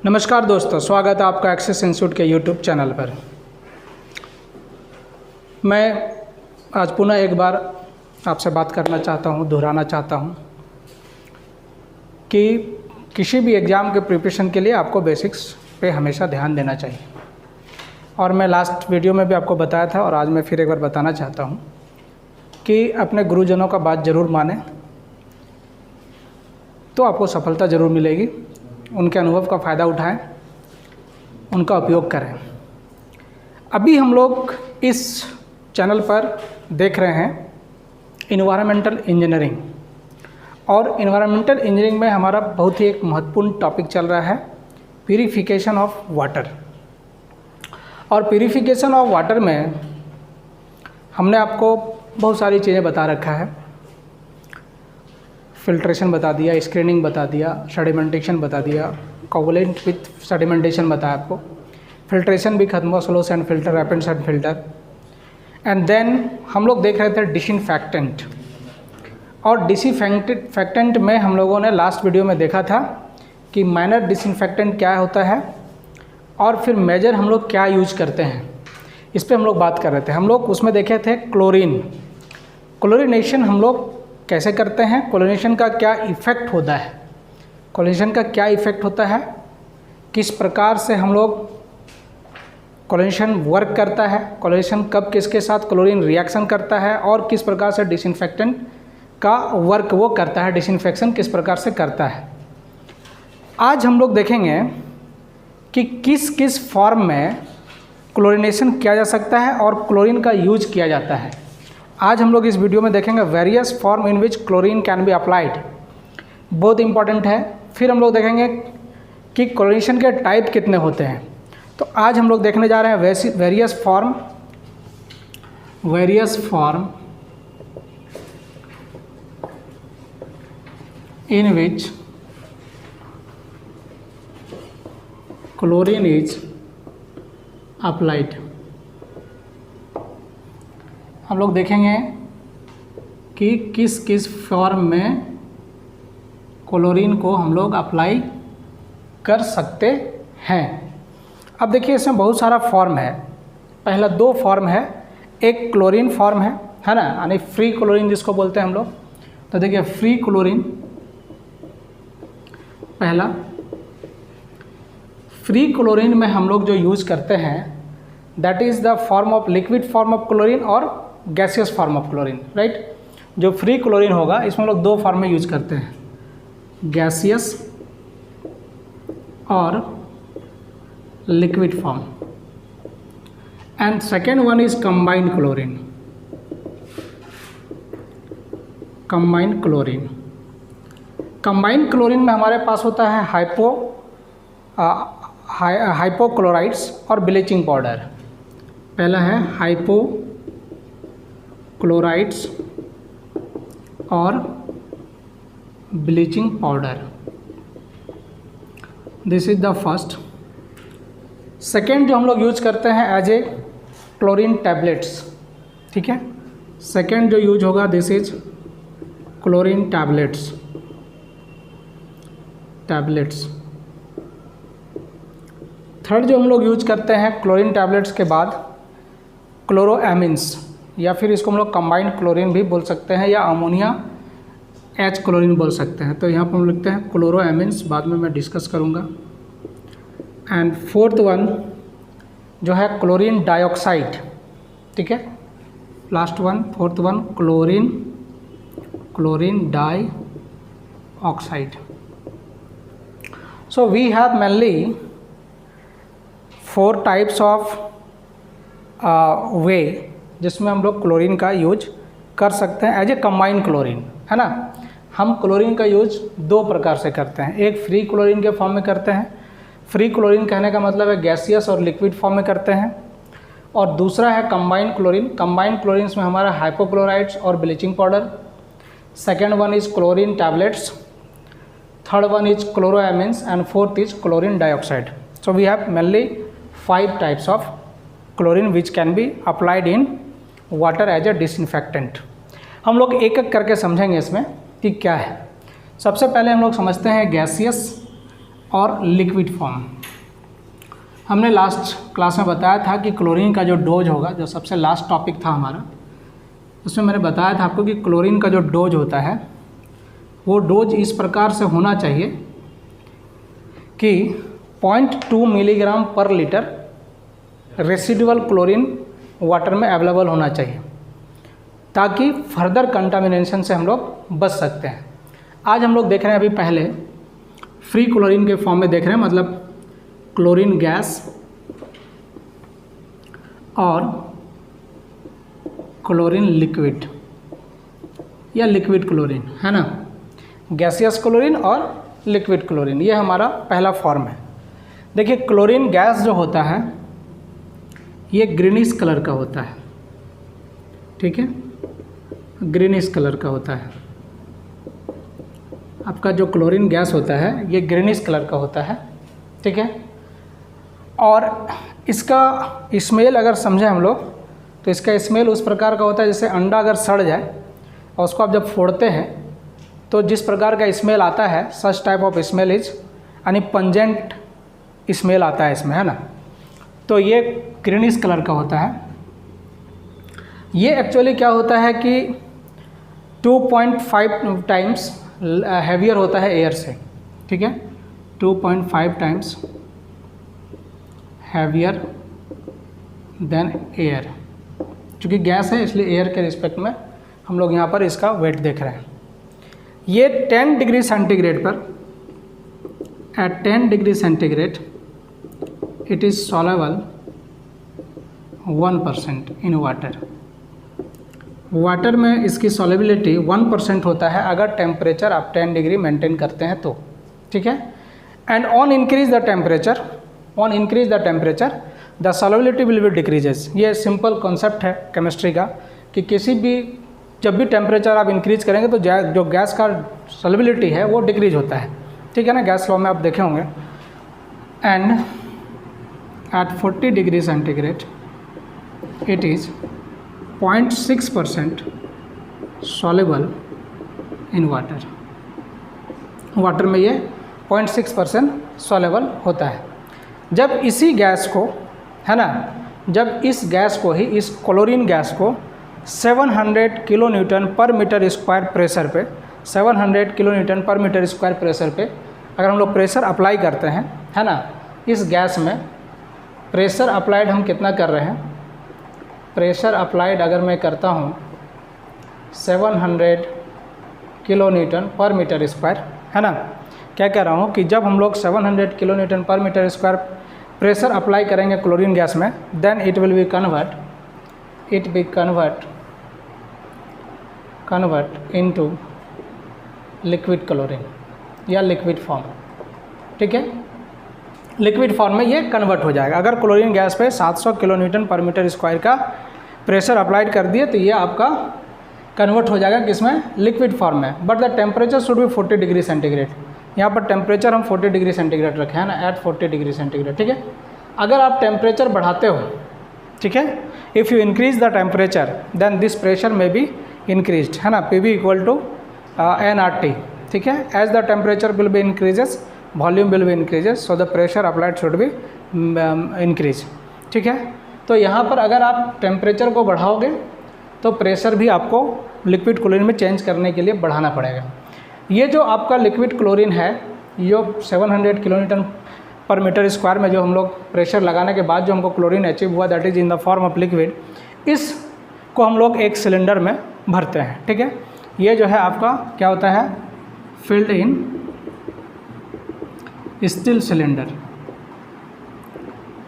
नमस्कार दोस्तों, स्वागत है आपका एक्सेस इंस्टीट्यूट के यूट्यूब चैनल पर। मैं आज पुनः एक बार आपसे बात करना चाहता हूँ, दोहराना चाहता हूँ कि किसी भी एग्ज़ाम के प्रिपरेशन के लिए आपको बेसिक्स पे हमेशा ध्यान देना चाहिए। और मैं लास्ट वीडियो में भी आपको बताया था और आज मैं फिर एक बार बताना चाहता हूँ कि अपने गुरुजनों का बात ज़रूर मानें, तो आपको सफलता ज़रूर मिलेगी। उनके अनुभव का फ़ायदा उठाएं, उनका उपयोग करें। अभी हम लोग इस चैनल पर देख रहे हैं इन्वायरमेंटल इंजीनियरिंग, और इन्वायरमेंटल इंजीनियरिंग में हमारा बहुत ही एक महत्वपूर्ण टॉपिक चल रहा है प्यूरिफिकेशन ऑफ वाटर। और प्यूरिफिकेशन ऑफ वाटर में हमने आपको बहुत सारी चीज़ें बता रखा है। फिल्ट्रेशन बता दिया, स्क्रीनिंग बता दिया, सेडिमेंटेशन बता दिया, कोवलेंट विथ सेडिमेंटेशन बताया आपको, फिल्ट्रेशन भी खत्म हुआ, slow sand filter, rapid sand filter. And then हम लोग देख रहे थे डिसइंफेक्टेंट। और डिसइंफेक्टेंट में हम लोगों ने लास्ट वीडियो में देखा था कि माइनर डिसइंफेक्टेंट क्या होता है और फिर मेजर हम लोग क्या यूज करते हैं, इस पर हम लोग बात कर रहे थे। हम लोग उसमें देखे थे क्लोरीनेशन हम लोग कैसे करते हैं, क्लोरीनेशन का क्या इफ़ेक्ट होता है, क्लोरीनेशन का क्या इफ़ेक्ट होता है, किस प्रकार से हम लोग क्लोरीनेशन वर्क करता है, क्लोरीनेशन कब किसके साथ क्लोरीन रिएक्शन करता है, और किस प्रकार से डिसइंफेक्टेंट का वर्क वो करता है, डिसइंफेक्शन किस प्रकार से करता है। आज हम लोग देखेंगे कि किस किस फॉर्म में क्लोरीनेशन किया जा सकता है और क्लोरीन का यूज किया जाता है। आज हम लोग इस वीडियो में देखेंगे various form in which chlorine can be applied, बहुत इंपॉर्टेंट है। फिर हम लोग देखेंगे कि क्लोरीनेशन के टाइप कितने होते हैं। तो आज हम लोग देखने जा रहे हैं various form in which chlorine is applied. हम लोग देखेंगे कि किस किस फॉर्म में क्लोरीन को हम लोग अप्लाई कर सकते हैं। अब देखिए, इसमें बहुत सारा फॉर्म है। पहला दो फॉर्म है, एक क्लोरीन फॉर्म है ना, यानी फ्री क्लोरीन जिसको बोलते हैं हम लोग। तो देखिए, फ्री क्लोरीन पहला। फ्री क्लोरीन में हम लोग जो यूज़ करते हैं that is the form of liquid form of chlorine और gaseous form of chlorine, right. जो फ्री क्लोरीन होगा इसमें हम लोग दो फॉर्म में यूज करते हैं, गैसियस और liquid form. And second one is combined chlorine. Combined chlorine में हमारे पास होता है हाइपोक्लोराइड्स और ब्लीचिंग पाउडर। पहला है हाइपोक्लोराइड्स और bleaching powder, this is the first. Second जो हम लोग यूज करते हैं एज ए क्लोरीन टैबलेट्स, ठीक है। सेकेंड जो यूज होगा this is chlorine tablets. Third जो हम लोग यूज करते हैं क्लोरीन टैबलेट्स के बाद क्लोरोएमिन्स, या फिर इसको हम लोग कंबाइंड क्लोरीन भी बोल सकते हैं या अमोनिया एच क्लोरीन बोल सकते हैं। तो यहाँ पर हम लिखते हैं क्लोरोएमिन्स, बाद में मैं डिस्कस करूँगा। एंड फोर्थ वन जो है क्लोरीन डाइऑक्साइड, ठीक है। Last one, fourth one chlorine dioxide. So we have mainly 4 types of way जिसमें हम लोग क्लोरीन का यूज कर सकते हैं एज ए कंबाइंड क्लोरीन, है ना। हम क्लोरीन का यूज दो प्रकार से करते हैं, एक फ्री क्लोरीन के फॉर्म में करते हैं। फ्री क्लोरीन कहने का मतलब है गैसियस और लिक्विड फॉर्म में करते हैं। और दूसरा है कंबाइंड क्लोरीन। कंबाइंड क्लोरीन्स में हमारा हाइपोक्लोराइड्स और bleaching powder. Second one is chlorine tablets, third one is chloramines and fourth is chlorine dioxide. So we have mainly 5 types of chlorine which can be applied in water as a disinfectant. हम लोग एक एक करके समझेंगे इसमें कि क्या है। सबसे पहले हम लोग समझते हैं गैसियस और लिक्विड फॉर्म। हमने लास्ट क्लास में बताया था कि क्लोरीन का जो डोज होगा, जो सबसे लास्ट टॉपिक था हमारा, उसमें मैंने बताया था आपको कि क्लोरीन का जो डोज होता है वो डोज इस प्रकार से होना चाहिए कि 0.2 milligram per litre residual chlorine water में अवेलेबल होना चाहिए, ताकि फर्दर कंटामिनेशन से हम लोग बच सकते हैं। आज हम लोग देख रहे हैं, अभी पहले फ्री क्लोरीन के फॉर्म में देख रहे हैं, मतलब क्लोरीन गैस और क्लोरीन लिक्विड या लिक्विड क्लोरीन, है ना, गैसियस क्लोरीन और लिक्विड क्लोरीन, ये हमारा पहला फॉर्म है। देखिए क्लोरीन गैस जो होता है ये ग्रीनिश कलर का होता है, ठीक है, ग्रीनिश कलर का होता है। आपका जो क्लोरीन गैस होता है ये ग्रीनिश कलर का होता है, ठीक है। और इसका स्मेल अगर समझें हम लोग तो इसका स्मेल उस प्रकार का होता है जैसे अंडा अगर सड़ जाए और उसको आप जब फोड़ते हैं तो जिस प्रकार का स्मेल आता है, सच टाइप ऑफ स्मेल इज यानी पंजेंट स्मेल आता है इसमें, है ना। तो ये ग्रीनिश कलर का होता है। ये एक्चुअली क्या होता है कि 2.5 टाइम्स हैवियर होता है एयर से, ठीक है, 2.5 टाइम्स हैवियर देन एयर। चूँकि गैस है इसलिए एयर के रिस्पेक्ट में हम लोग यहाँ पर इसका वेट देख रहे हैं। ये 10 डिग्री सेंटीग्रेड पर, at 10 degree centigrade it is soluble 1% in water. Water में इसकी सॉल्युबिलिटी 1% होता है अगर टेम्परेचर आप 10 डिग्री मेंटेन करते हैं तो, ठीक है। And on increase the temperature, the solubility will be decreases. ये सिंपल कॉन्सेप्ट है केमिस्ट्री का कि किसी भी जब भी टेम्परेचर आप इंक्रीज करेंगे तो जो गैस का सॉल्युबिलिटी है वो डिक्रीज होता है, ठीक है ना, गैस लॉ में आप देखे होंगे। And at 40 degree centigrade it is 0.6% soluble in water. Water में ये 0.6% सॉल्युबल होता है। जब इसी गैस को, है ना, जब इस गैस को ही, इस क्लोरीन गैस को 700 kilo newton per metre square pressure पे, 700 kilo newton per metre square pressure पे अगर हम लोग प्रेशर अप्लाई करते हैं, है ना, इस गैस में प्रेशर अप्लाइड हम कितना कर रहे हैं, प्रेशर अप्लाइड अगर मैं करता हूँ 700 kilo newton per metre square, है ना, क्या कह रहा हूँ कि जब हम लोग 700 kilo newton per metre square pressure apply करेंगे क्लोरीन गैस में, then it will be convert into liquid chlorine या लिक्विड फॉर्म, ठीक है। लिक्विड फॉर्म में ये कन्वर्ट हो जाएगा। अगर क्लोरीन गैस पे 700 kilo newton per metre square का प्रेशर अप्लाइड कर दिए तो ये आपका कन्वर्ट हो जाएगा किसमें, लिक्विड फॉर्म में। But the temperature should B 40 degree centigrade. यहाँ पर टेम्परेचर हम 40 डिग्री सेंटीग्रेड रखे हैं ना, एट 40 डिग्री सेंटीग्रेड, ठीक है। अगर आप टेम्परेचर बढ़ाते हो, ठीक है, if you increase the temperature then this pressure may be increased, है ना, PV इक्वल टू nRT, ठीक है। As the temperature will be increases volume will be increases, so the pressure applied should be increase, ठीक है। तो यहाँ पर अगर आप टेम्परेचर को बढ़ाओगे तो प्रेशर भी आपको लिक्विड क्लोरीन में चेंज करने के लिए बढ़ाना पड़ेगा। ये जो आपका लिक्विड क्लोरीन है, ये 700 kilo newton per metre square में जो हम लोग प्रेशर लगाने के बाद जो हमको क्लोरीन अचीव हुआ, that is in the form of liquid, इसको हम लोग एक सिलेंडर में भरते हैं, ठीक है। ये जो है आपका क्या होता है, filled in steel cylinder.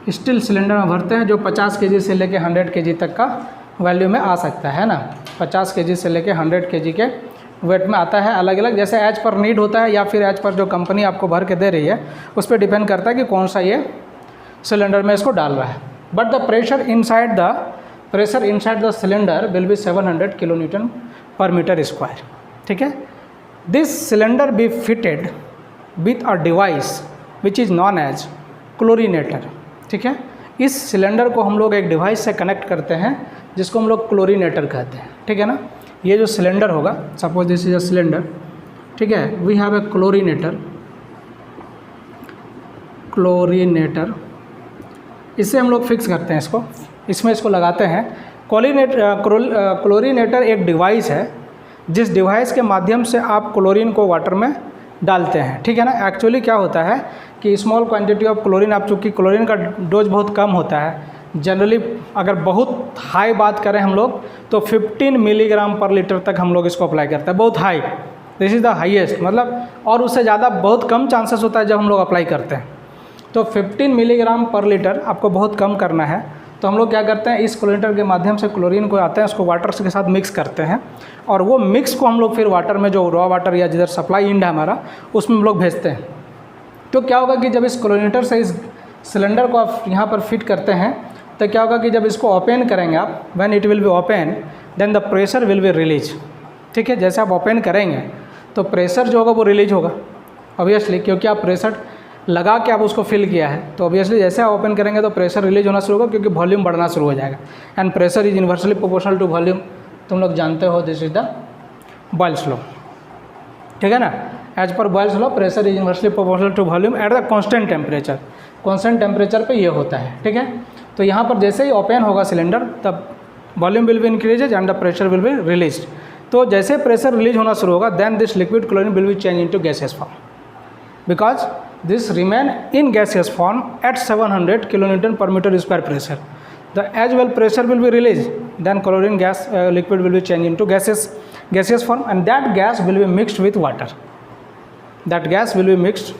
Steel cylinder में भरते हैं जो 50 kg से लेके 100 kg तक का वैल्यू में आ सकता है ना, 50 kg से लेके 100 kg के वेट में आता है। अलग अलग जैसे एज पर नीड होता है या फिर एज पर जो कंपनी आपको भर के दे रही है उस पर डिपेंड करता है कि कौन सा ये सिलेंडर में इसको डाल रहा है। But the pressure inside the cylinder will be 700 kilo newton per metre square, ठीक है। This cylinder be fitted with a device which is known as chlorinator, ठीक है। इस सिलेंडर को हम लोग एक डिवाइस से कनेक्ट करते हैं जिसको हम लोग क्लोरीनेटर कहते हैं, ठीक है ना। ये जो सिलेंडर होगा, suppose this is a cylinder, ठीक है, we have a chlorinator chlorinator, इससे हम लोग फिक्स करते हैं इसको, इसमें इसको लगाते हैं। क्लोरीनेटर एक डिवाइस है जिस डिवाइस के माध्यम से आप क्लोरीन को वाटर में डालते हैं, ठीक है ना। एक्चुअली क्या होता है कि स्मॉल क्वांटिटी ऑफ क्लोरीन, आप चूँकि क्लोरीन का डोज बहुत कम होता है, जनरली अगर बहुत हाई बात करें हम लोग तो 15 मिलीग्राम पर लीटर तक हम लोग इसको अप्लाई करते हैं, बहुत high, this is the highest, मतलब, और उससे ज़्यादा बहुत कम चांसेस होता है जब हम लोग अप्लाई करते हैं। तो 15 मिलीग्राम पर लीटर आपको बहुत कम करना है, तो हम लोग क्या करते हैं, इस क्लोरीनेटर के माध्यम से क्लोरीन को आते हैं, उसको वाटर के साथ मिक्स करते हैं, और वो मिक्स को हम लोग फिर वाटर में, जो रॉ वाटर या जिधर सप्लाई इंड है हमारा, उसमें हम लोग भेजते हैं। तो क्या होगा कि जब इस क्लोरीनेटर से इस सिलेंडर को आप यहाँ पर फिट करते हैं, तो क्या होगा कि जब इसको ओपन करेंगे आप, when it will be open then the pressure will be release, ठीक है। जैसे आप ओपन करेंगे तो प्रेशर जो होगा वो रिलीज होगा ऑब्वियसली, क्योंकि आप प्रेशर लगा के आप उसको फिल किया है, तो ऑब्वियसली जैसे आप ओपन करेंगे तो प्रेशर रिलीज होना शुरू होगा, क्योंकि वॉल्यूम बढ़ना शुरू हो जाएगा। And pressure is inversely proportional to volume, तुम लोग जानते हो, this is the Boyle's law, ठीक है ना। As per Boyle's law pressure is inversely proportional to volume at the constant temperature, constant temperature पे ये होता है, ठीक है। तो यहाँ पर जैसे ही ओपन होगा सिलेंडर, तब volume will be increases and the pressure will be release. तो जैसे प्रेशर रिलीज होना शुरू होगा, then this liquid chlorine will be change into gaseous form, because this remain in gaseous form at 700 kilonewton per meter square pressure. The as well pressure will be released, then chlorine gas liquid will be changed into gaseous form, and that gas will be mixed with water. That gas will be mixed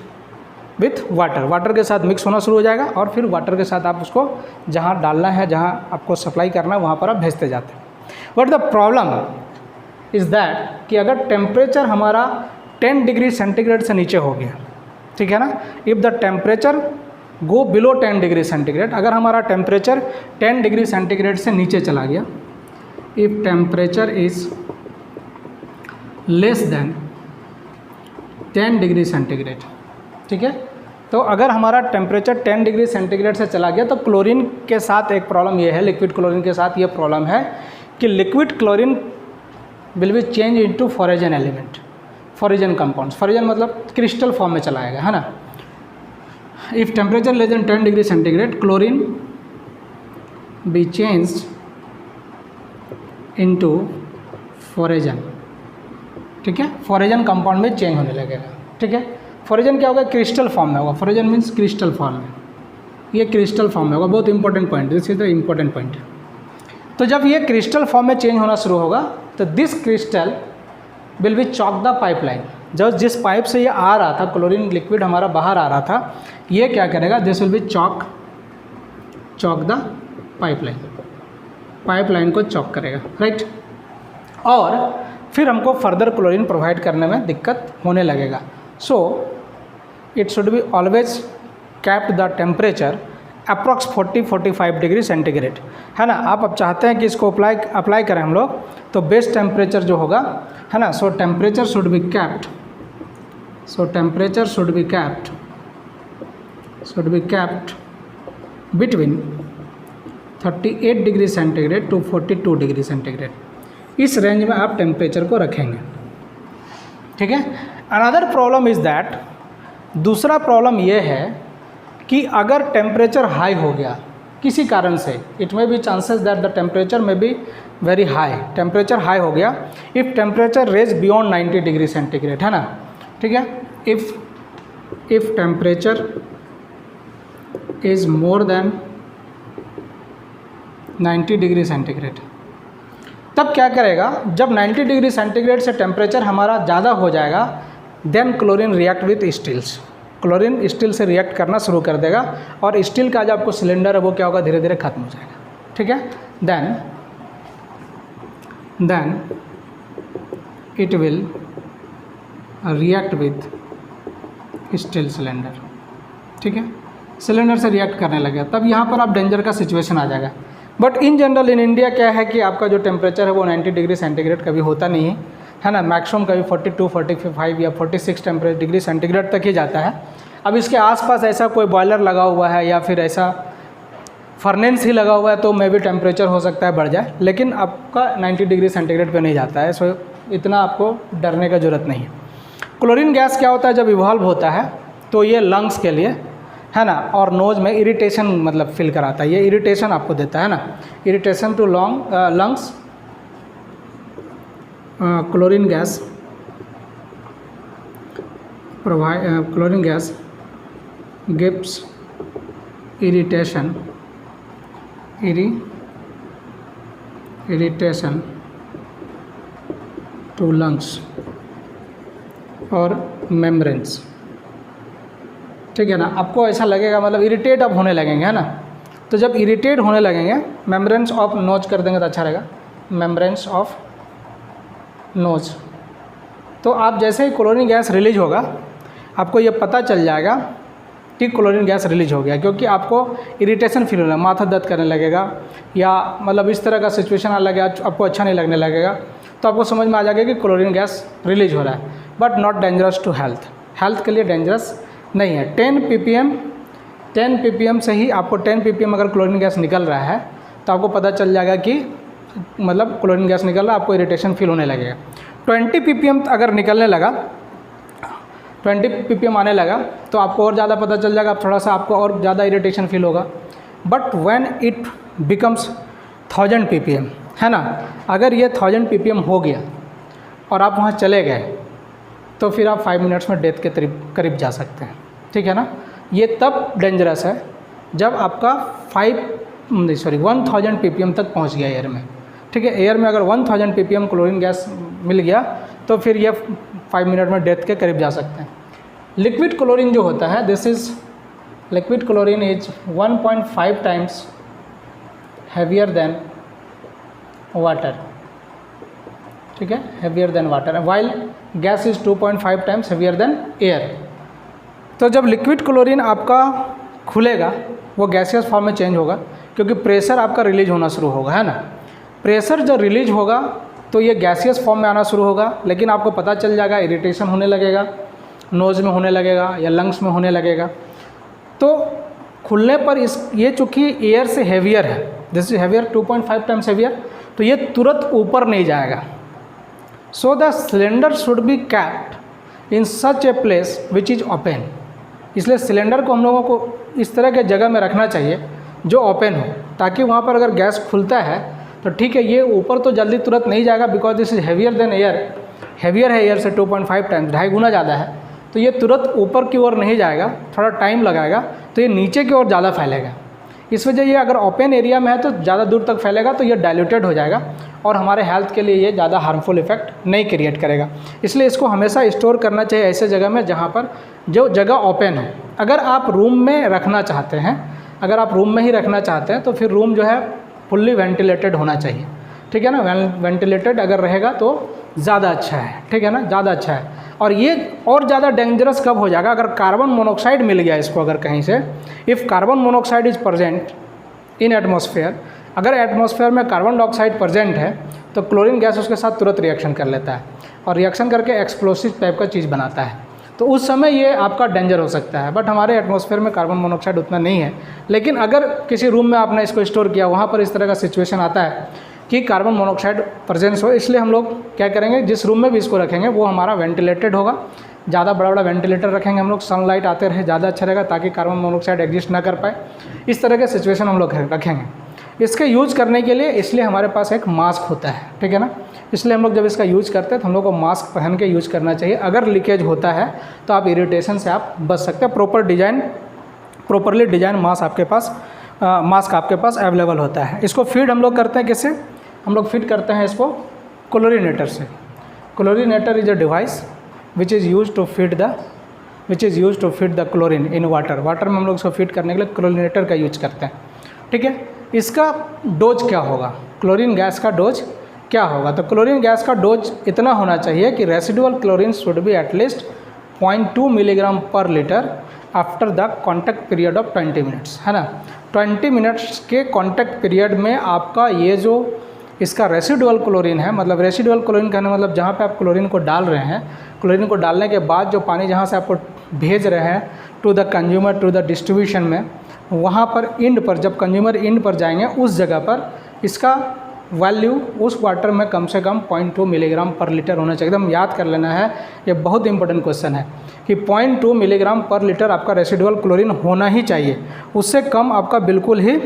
with water. Water के साथ mix होना शुरू हो जाएगा, और फिर water के साथ आप उसको जहाँ डालना है, जहाँ आपको सप्लाई करना है, वहाँ पर आप भेजते जाते हैं। But the problem is that कि अगर टेम्परेचर हमारा 10 डिग्री सेंटीग्रेड से नीचे हो गया, ठीक है ना, if the temperature go below 10 degree centigrade, अगर हमारा टेम्परेचर 10 डिग्री सेंटीग्रेड से नीचे चला गया, if temperature is less than 10 degree centigrade, ठीक है। तो अगर हमारा टेम्परेचर 10 डिग्री सेंटीग्रेड से चला गया, तो क्लोरीन के साथ एक प्रॉब्लम ये है, लिक्विड क्लोरीन के साथ ये प्रॉब्लम है कि liquid chlorine will be change into फॉरेजन element, फॉरेजन compounds, फॉरेजन मतलब क्रिस्टल फॉर्म में चला आएगा, है ना। If temperature less than 10 degree centigrade, chlorine be changed into फॉरेजन, ठीक है, फॉरेजन कंपाउंड में चेंज होने लगेगा, ठीक है। फॉरेजन क्या होगा, क्रिस्टल फॉर्म में होगा, फॉरेजन मीन्स क्रिस्टल फॉर्म में, ये क्रिस्टल फॉर्म में होगा, बहुत important point, this is the important point. तो जब ये क्रिस्टल फॉर्म में चेंज होना शुरू होगा, तो this crystal will be chalk the pipeline, जो जिस पाइप से ये आ रहा था, क्लोरीन लिक्विड हमारा बाहर आ रहा था, ये क्या करेगा, this will B chalk the pipeline को चॉक करेगा, राइट। और फिर हमको फर्दर क्लोरीन प्रोवाइड करने में दिक्कत होने लगेगा। So it should be always kept the temperature approx 40-45 degree centigrade, है ना। आप अब चाहते हैं कि इसको अप्लाई करें हम लोग, तो बेस्ट टेम्परेचर जो होगा, है ना, so temperature should be kept between 38 degree centigrade to 42 degree centigrade, इस रेंज में आप टेम्परेचर को रखेंगे, ठीक है। अनदर प्रॉब्लम इज़ दैट, दूसरा प्रॉब्लम ये है कि अगर टेम्परेचर हाई हो गया किसी कारण से, it may be chances that the temperature may be very high, temperature high हो गया, if temperature rise beyond 90 degree centigrade, है ना, ठीक है। If temperature is more than 90 degree centigrade, तब क्या करेगा, जब 90 डिग्री सेंटीग्रेड से टेम्परेचर हमारा ज़्यादा हो जाएगा, then chlorine react with steels, chlorine steel से रिएक्ट करना शुरू कर देगा, और स्टील का जो आपको सिलेंडर है वो क्या होगा, धीरे धीरे खत्म हो जाएगा, ठीक है। Then it will react with steel cylinder, ठीक है, सिलेंडर से रिएक्ट करने लगे, तब यहाँ पर आप डेंजर का सिचुएशन आ जाएगा। But in general in India क्या है कि आपका जो टेम्परेचर है वो 90 डिग्री सेंटीग्रेड कभी होता नहीं है ना, मैक्सिमम कभी 42, 45 या 46 डिग्री सेंटीग्रेड तक ही जाता है। अब इसके आसपास ऐसा कोई बॉयलर लगा हुआ है या फिर ऐसा फर्नेंस ही लगा हुआ है, तो मे भी टेम्परेचर हो सकता है बढ़ जाए, लेकिन आपका 90 डिग्री सेंटीग्रेड पे नहीं जाता है, सो इतना आपको डरने का ज़रूरत नहीं है। क्लोरीन गैस क्या होता है, जब इवॉल्व होता है तो ये लंग्स के लिए है ना, और नोज़ में इरिटेशन मतलब फील कराता है, ये इरिटेशन आपको देता है ना, irritation to lungs. Chlorine gas chlorine gas gives irritation to lungs और मेम्ब्रेन्स। ठीक है ना, आपको ऐसा लगेगा मतलब इरिटेट आप होने लगेंगे, है ना। तो जब इरिटेट होने लगेंगे, मेम्ब्रेन्स ऑफ नोज कर देंगे तो अच्छा रहेगा, मेम्ब्रेन्स ऑफ नोज। तो आप जैसे ही क्लोरीन गैस रिलीज होगा, आपको ये पता चल जाएगा कि क्लोरीन गैस रिलीज हो गया, क्योंकि आपको इरिटेशन फील होना, माथा दर्द करने लगेगा या मतलब इस तरह का सिचुएशन आ लगेगा, आपको अच्छा नहीं लगने लगेगा, तो आपको समझ में आ जाएगा कि क्लोरीन गैस रिलीज हो रहा है। But not dangerous to health के लिए डेंजरस नहीं है। 10 ppm से ही आपको 10 ppm अगर क्लोरीन गैस निकल रहा है तो आपको पता चल जाएगा कि मतलब क्लोरीन गैस निकल रहा है, आपको इरिटेशन फील होने लगेगा। 20 ppm अगर निकलने लगा, 20 ppm आने लगा तो आपको और ज़्यादा पता चल जाएगा, थोड़ा सा आपको और ज़्यादा इरिटेशन फील होगा। But when it becomes 1000 ppm, है ना, अगर ये 1000 ppm हो गया और आप वहाँ चले गए तो फिर आप 5 मिनट्स में डेथ के करीब जा सकते हैं। ठीक है ना, ये तब डेंजरस है जब आपका 1000 ppm तक पहुंच गया एयर में। ठीक है, एयर में अगर 1000 ppm क्लोरीन गैस मिल गया तो फिर ये 5 मिनट में डेथ के करीब जा सकते हैं। लिक्विड क्लोरीन जो होता है, liquid chlorine is 1.5 times heavier than water. ठीक है, heavier than water, while gas is 2.5 times heavier than air. तो जब लिक्विड क्लोरीन आपका खुलेगा वो गैसियस फॉर्म में चेंज होगा, क्योंकि प्रेशर आपका रिलीज होना शुरू होगा, है ना। प्रेशर जब रिलीज होगा तो ये गैसियस फॉर्म में आना शुरू होगा, लेकिन आपको पता चल जाएगा, इरिटेशन होने लगेगा, नोज़ में होने लगेगा या लंग्स में होने लगेगा। तो खुलने पर ये चूँकि एयर से हैवियर है, this is heavier 2.5 times heavier, तो ये तुरंत ऊपर नहीं जाएगा। So the cylinder should be kept in such a place which is open. इसलिए सिलेंडर को हम लोगों को इस तरह के जगह में रखना चाहिए जो ओपन हो, ताकि वहाँ पर अगर गैस खुलता है तो ठीक है, ये ऊपर तो जल्दी तुरंत नहीं जाएगा, because this is heavier than air, heavier है एयर से 2.5 टाइम्स, 2.5 गुना ज़्यादा है, तो ये तुरंत ऊपर की ओर नहीं जाएगा, थोड़ा टाइम लगाएगा, तो ये नीचे की ओर ज़्यादा फैलेगा। इस वजह ये अगर ओपन एरिया में है तो ज़्यादा दूर तक फैलेगा, तो ये डाइल्यूटेड हो जाएगा और हमारे हेल्थ के लिए ये ज़्यादा हार्मफुल इफेक्ट नहीं क्रिएट करेगा। इसलिए इसको हमेशा स्टोर करना चाहिए ऐसे जगह में जहाँ पर जो जगह ओपन हो। अगर आप रूम में रखना चाहते हैं, अगर आप रूम में ही रखना चाहते हैं तो फिर रूम जो है फुल्ली वेंटिलेटेड होना चाहिए। ठीक है ना, वेंटिलेटेड अगर रहेगा तो ज़्यादा अच्छा है। ठीक है ना, ज़्यादा अच्छा है। और ये और ज़्यादा डेंजरस कब हो जाएगा, अगर कार्बन मोनोऑक्साइड मिल गया इसको, अगर कहीं से if carbon monoxide is present in atmosphere, अगर एटमॉस्फेयर में कार्बन डाइऑक्साइड प्रेजेंट है तो क्लोरीन गैस उसके साथ तुरंत रिएक्शन कर लेता है और रिएक्शन करके एक्सप्लोसिव टाइप का चीज़ बनाता है, तो उस समय ये आपका डेंजर हो सकता है। बट हमारे एटमॉस्फेयर में कार्बन मोनोऑक्साइड उतना नहीं है, लेकिन अगर किसी रूम में आपने इसको स्टोर किया, वहाँ पर इस तरह का सिचुएशन आता है कि कार्बन मोनोऑक्साइड प्रेजेंस हो, इसलिए हम लोग क्या करेंगे, जिस रूम में भी इसको रखेंगे वो हमारा वेंटिलेटेड होगा, ज़्यादा बड़ा बड़ा वेंटिलेटर रखेंगे हम लोग, सनलाइट आते रहे, ज़्यादा अच्छा रहेगा, ताकि कार्बन मोनोऑक्साइड एग्जिस्ट ना कर पाए। इस तरह के सिचुएशन हम लोग रखेंगे। इसके यूज़ करने के लिए इसलिए हमारे पास एक मास्क होता है। ठीक है ना, इसलिए हम लोग जब इसका यूज़ करते हैं तो हम लोग को मास्क पहन के यूज़ करना चाहिए। अगर लीकेज होता है तो आप इरिटेशन से आप बच सकते हैं। प्रॉपरली डिजाइन मास्क आपके पास अवेलेबल होता है। इसको फीड हम लोग करते हैं किससे, हम लोग फीड करते हैं इसको क्लोरीनेटर से। Chlorinator is a device which is use to feed the chlorine in water में हम लोग इसको फीड करने के लिए क्लोरीनेटर का यूज करते हैं। ठीक है, इसका डोज क्या होगा, क्लोरीन गैस का डोज क्या होगा, तो क्लोरीन गैस का डोज इतना होना चाहिए कि residual chlorine should be at least 0.2 milligram per litre after the contact period of 20 minutes, है ना। 20 मिनट्स के कॉन्टैक्ट पीरियड में आपका ये जो इसका रेसिडुअल क्लोरीन है, मतलब रेसिडुअल क्लोरीन कहने मतलब जहाँ पे आप क्लोरीन को डाल रहे हैं, क्लोरीन को डालने के बाद जो पानी जहाँ से आपको भेज रहे हैं to the consumer, to the distribution में, वहाँ पर इंड पर जब कंज्यूमर इंड पर जाएंगे उस जगह पर इसका वैल्यू उस वाटर में कम से कम 0.2 मिलीग्राम पर लीटर होना चाहिए। एकदम याद कर लेना है, ये बहुत इंपॉर्टेंट क्वेश्चन है कि 0.2 मिलीग्राम पर लीटर आपका रेसिडुअल क्लोरीन होना ही चाहिए, उससे कम आपका बिल्कुल ही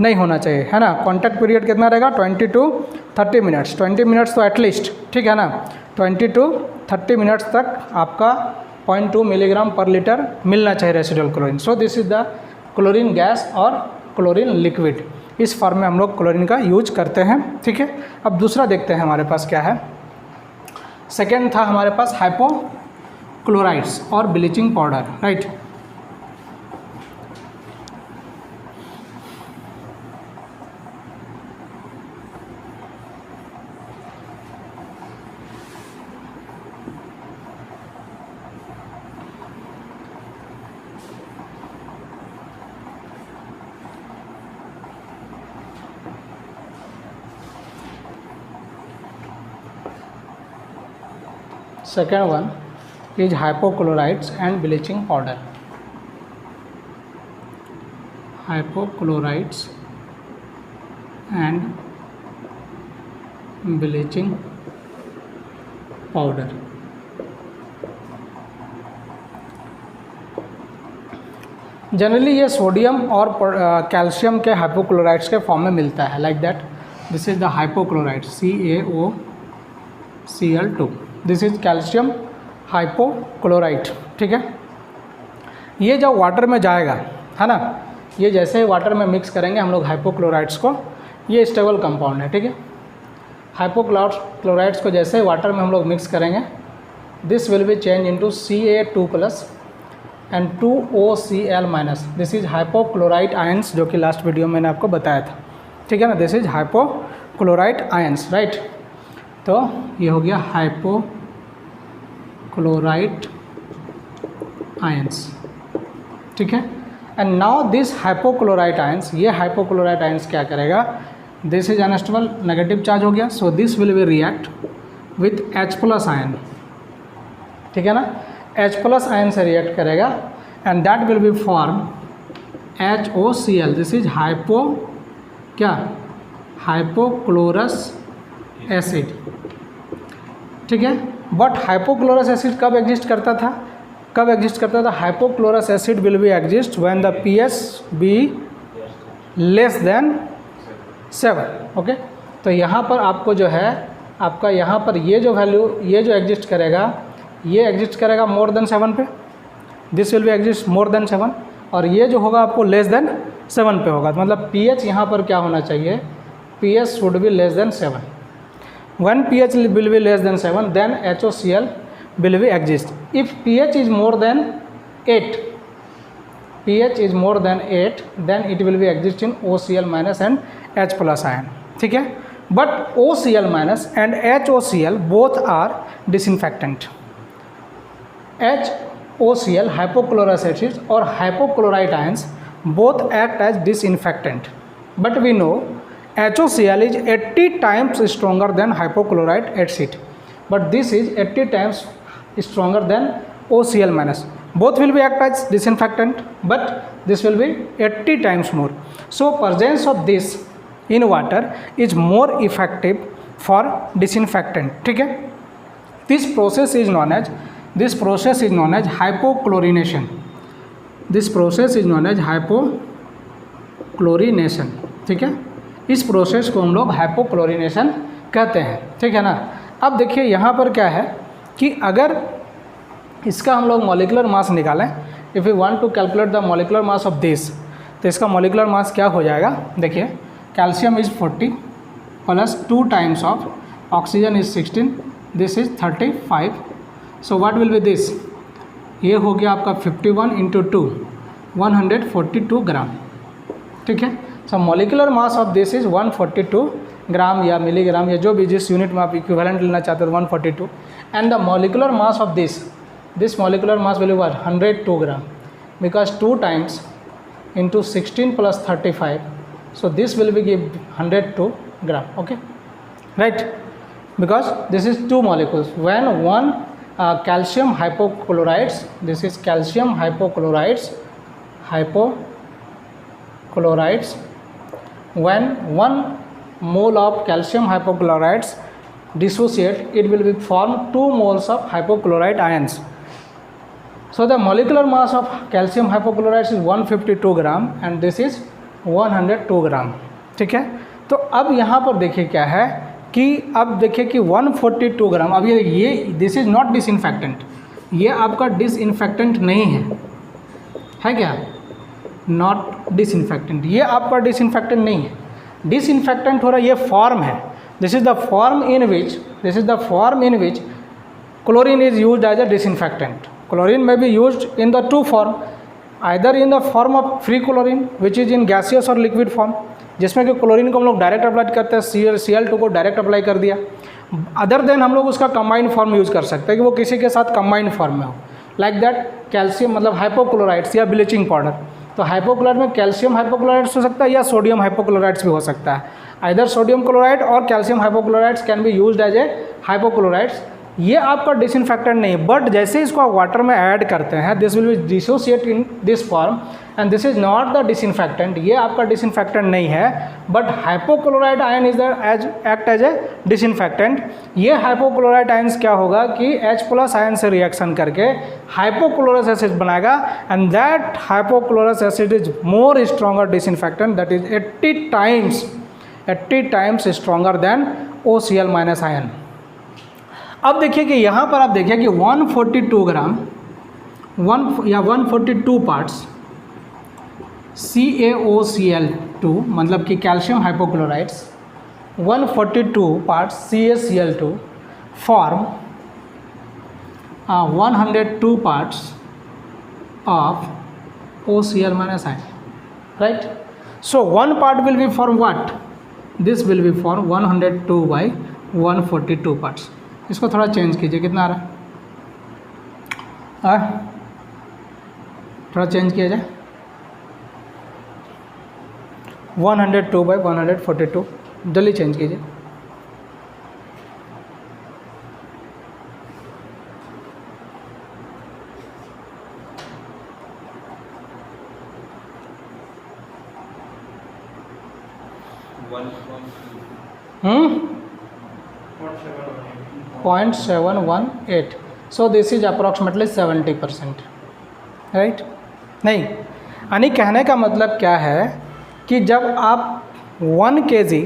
नहीं होना चाहिए, है ना। कॉन्टैक्ट पीरियड कितना रहेगा 20 to 30 मिनट्स, 20 मिनट्स तो एटलीस्ट, ठीक है ना। 20 to 30 मिनट्स तक आपका 0.2 मिलीग्राम पर लीटर मिलना चाहिए residual chlorine. So this is the chlorine gas और क्लोरीन लिक्विड, इस फॉर्म में हम लोग क्लोरीन का यूज करते हैं, ठीक है। अब दूसरा देखते हैं हमारे पास क्या है। सेकेंड था हमारे पास हाइपोक्लोराइड्स और bleaching powder, right. Second one is hypochlorites and bleaching powder. Hypochlorites and bleaching powder. Generally ये सोडियम और कैल्शियम के हाइपोक्लोराइड्स के फॉर्म में मिलता है, like that this is the hypochloride CaOCl2, this is calcium hypochloride, ठीक है। ये जब वाटर में जाएगा, है ना, ये जैसे ही वाटर में मिक्स करेंगे हम लोग हाइपोक्लोराइड्स को, ये स्टेबल कंपाउंड है, ठीक है। हाइपोक्लोराइड्स को जैसे ही वाटर में हम लोग मिक्स करेंगे, this will be change into Ca2+ and 2OCl-, this is hypochloride ions, जो कि लास्ट वीडियो में मैंने आपको बताया था, ठीक है ना। This is hypochloride ions, right. तो ये हो गया हाइपोक्लोराइड आयंस, ठीक है। And now this hypochloride ions, ये हाइपोक्लोराइड आयंस क्या करेगा, this is unstable, negative charge हो गया, so this will be react with H+ ion, ठीक है ना। H+ आयन से रिएक्ट करेगा and that will be form HOCl, this is hypochlorous acid, ठीक है। बट हाइपोक्लोरस एसिड कब एग्जिस्ट करता था, hypochlorous acid will be exist when the pH be less than 7, okay. तो यहाँ पर आपको जो है आपका यहाँ पर ये जो वैल्यू, ये जो एग्जिस्ट करेगा, ये एग्जिस्ट करेगा मोर देन 7 पे, this will be exist more than 7, और ये जो होगा आपको लेस देन 7 पे होगा। तो मतलब pH यहाँ पर क्या होना चाहिए, pH should be less than 7। When pH will be less than 7, then HOCl will be exist. If pH is more than 8, then it will be exist in OCl- and H+ ion, ठीक है। But OCl- and HOCl both are disinfectant. HOCl hypochlorous acids or hypochlorite ions both act as disinfectant, but we know HOCl is 80 times stronger than hypochlorite acid, but this is 80 times stronger than OCl-. Both will be act as disinfectant, but this will be 80 times more. So presence of this in water is more effective for disinfectant, ठीक है। This process is known as hypochlorination. This process is known as hypochlorination, ठीक है। इस process को हम लोग हाइपोक्लोरिनेशन कहते हैं, ठीक है ना। अब देखिए यहाँ पर क्या है कि अगर इसका हम लोग मॉलिक्यूलर मास निकालें, if you want to calculate the molecular mass of this, तो इसका मॉलिक्यूलर मास क्या हो जाएगा, देखिए calcium is 40 plus 2 times of oxygen is 16, this is 35, so what will be this, ये हो गया आपका 51 × 2 142 ग्राम, ठीक है। So molecular mass of this is 142 gram या मिलीग्राम या जो भी जिस यूनिट में आप इक्विवेलेंट लेना चाहते हो 142, and the molecular mass of this molecular mass will be 102 gram, because 2 times into 16 + 35, so this will be give 102 gram, okay, right, because this is 2 molecules. When one calcium hypochlorides, this is calcium hypochlorides, when one mole of calcium hypochlorites dissociate, it will be form 2 moles of hypochlorite ions. So the molecular mass of calcium hypochlorites is 152 gram and this is 102 ग्राम. ठीक है, तो अब यहाँ पर देखिए क्या है कि अब देखिए कि 142 ग्राम. अब ये दिस इज़ नॉट डिसइंफेक्टेंट, ये आपका डिसइंफेक्टेंट नहीं है क्या? नॉट डिसइंफेक्टेंट, ये आपका डिसइंफेक्टेंट नहीं है. डिसइंफेक्टेंट हो रहा है, ये फॉर्म है. This is the form in which chlorine is used as a disinfectant. Chlorine may be used in the two form, either in the form of free chlorine which is in gaseous और liquid form, जिसमें कि chlorine को हम लोग direct apply करते हैं, Cl2 को direct apply कर दिया. अदर देन हम लोग उसका कंबाइंड फॉर्म यूज़ कर सकते हैं कि वो किसी के साथ कंबाइंड फॉर्म में हो, लाइक दैट कैल्शियम मतलब हाइपोक्लोराइड्स या ब्लीचिंग पाउडर. तो हाइपोक्लोराइड में कैल्शियम हाइपोक्लोराइड्स हो सकता है या सोडियम हाइपोक्लोराइड्स भी हो सकता है. आइदर सोडियम क्लोराइड और calcium hypochlorides can be used as a hypochlorides. ये आपका डिसइंफेक्टेंट नहीं, बट जैसे इसको आप वाटर में ऐड करते हैं this will be dissociate in this form and this is not the disinfectant. ये आपका डिसइंफेक्टेंट नहीं है, but hypochloride ion is the act as a disinfectant. ये हाइपोक्लोराइड आयन्स क्या होगा कि H+ आयन से रिएक्शन करके हाइपोक्लोरस एसिड बनाएगा and that hypochlorous acid is more stronger disinfectant, that is 80 times stronger than OCl- ion. अब देखिए कि यहाँ पर आप देखिए कि 142 ग्राम 142 पार्ट्स CaOCl2 मतलब कि calcium hypochlorides, 142 parts CaCl2 form 102 parts of OCl- ion, right. So one part will be form what? This will be form 102 by 142 parts. इसको थोड़ा चेंज कीजिए, कितना आ रहा है? थोड़ा चेंज किया जाए. 102 by 142, जल्दी चेंज कीजिए. हम्म 0.718. सो दिस इज अप्रॉक्सीमेटली 70%, राइट. नहीं, यानी कहने का मतलब क्या है कि जब आप 1 kg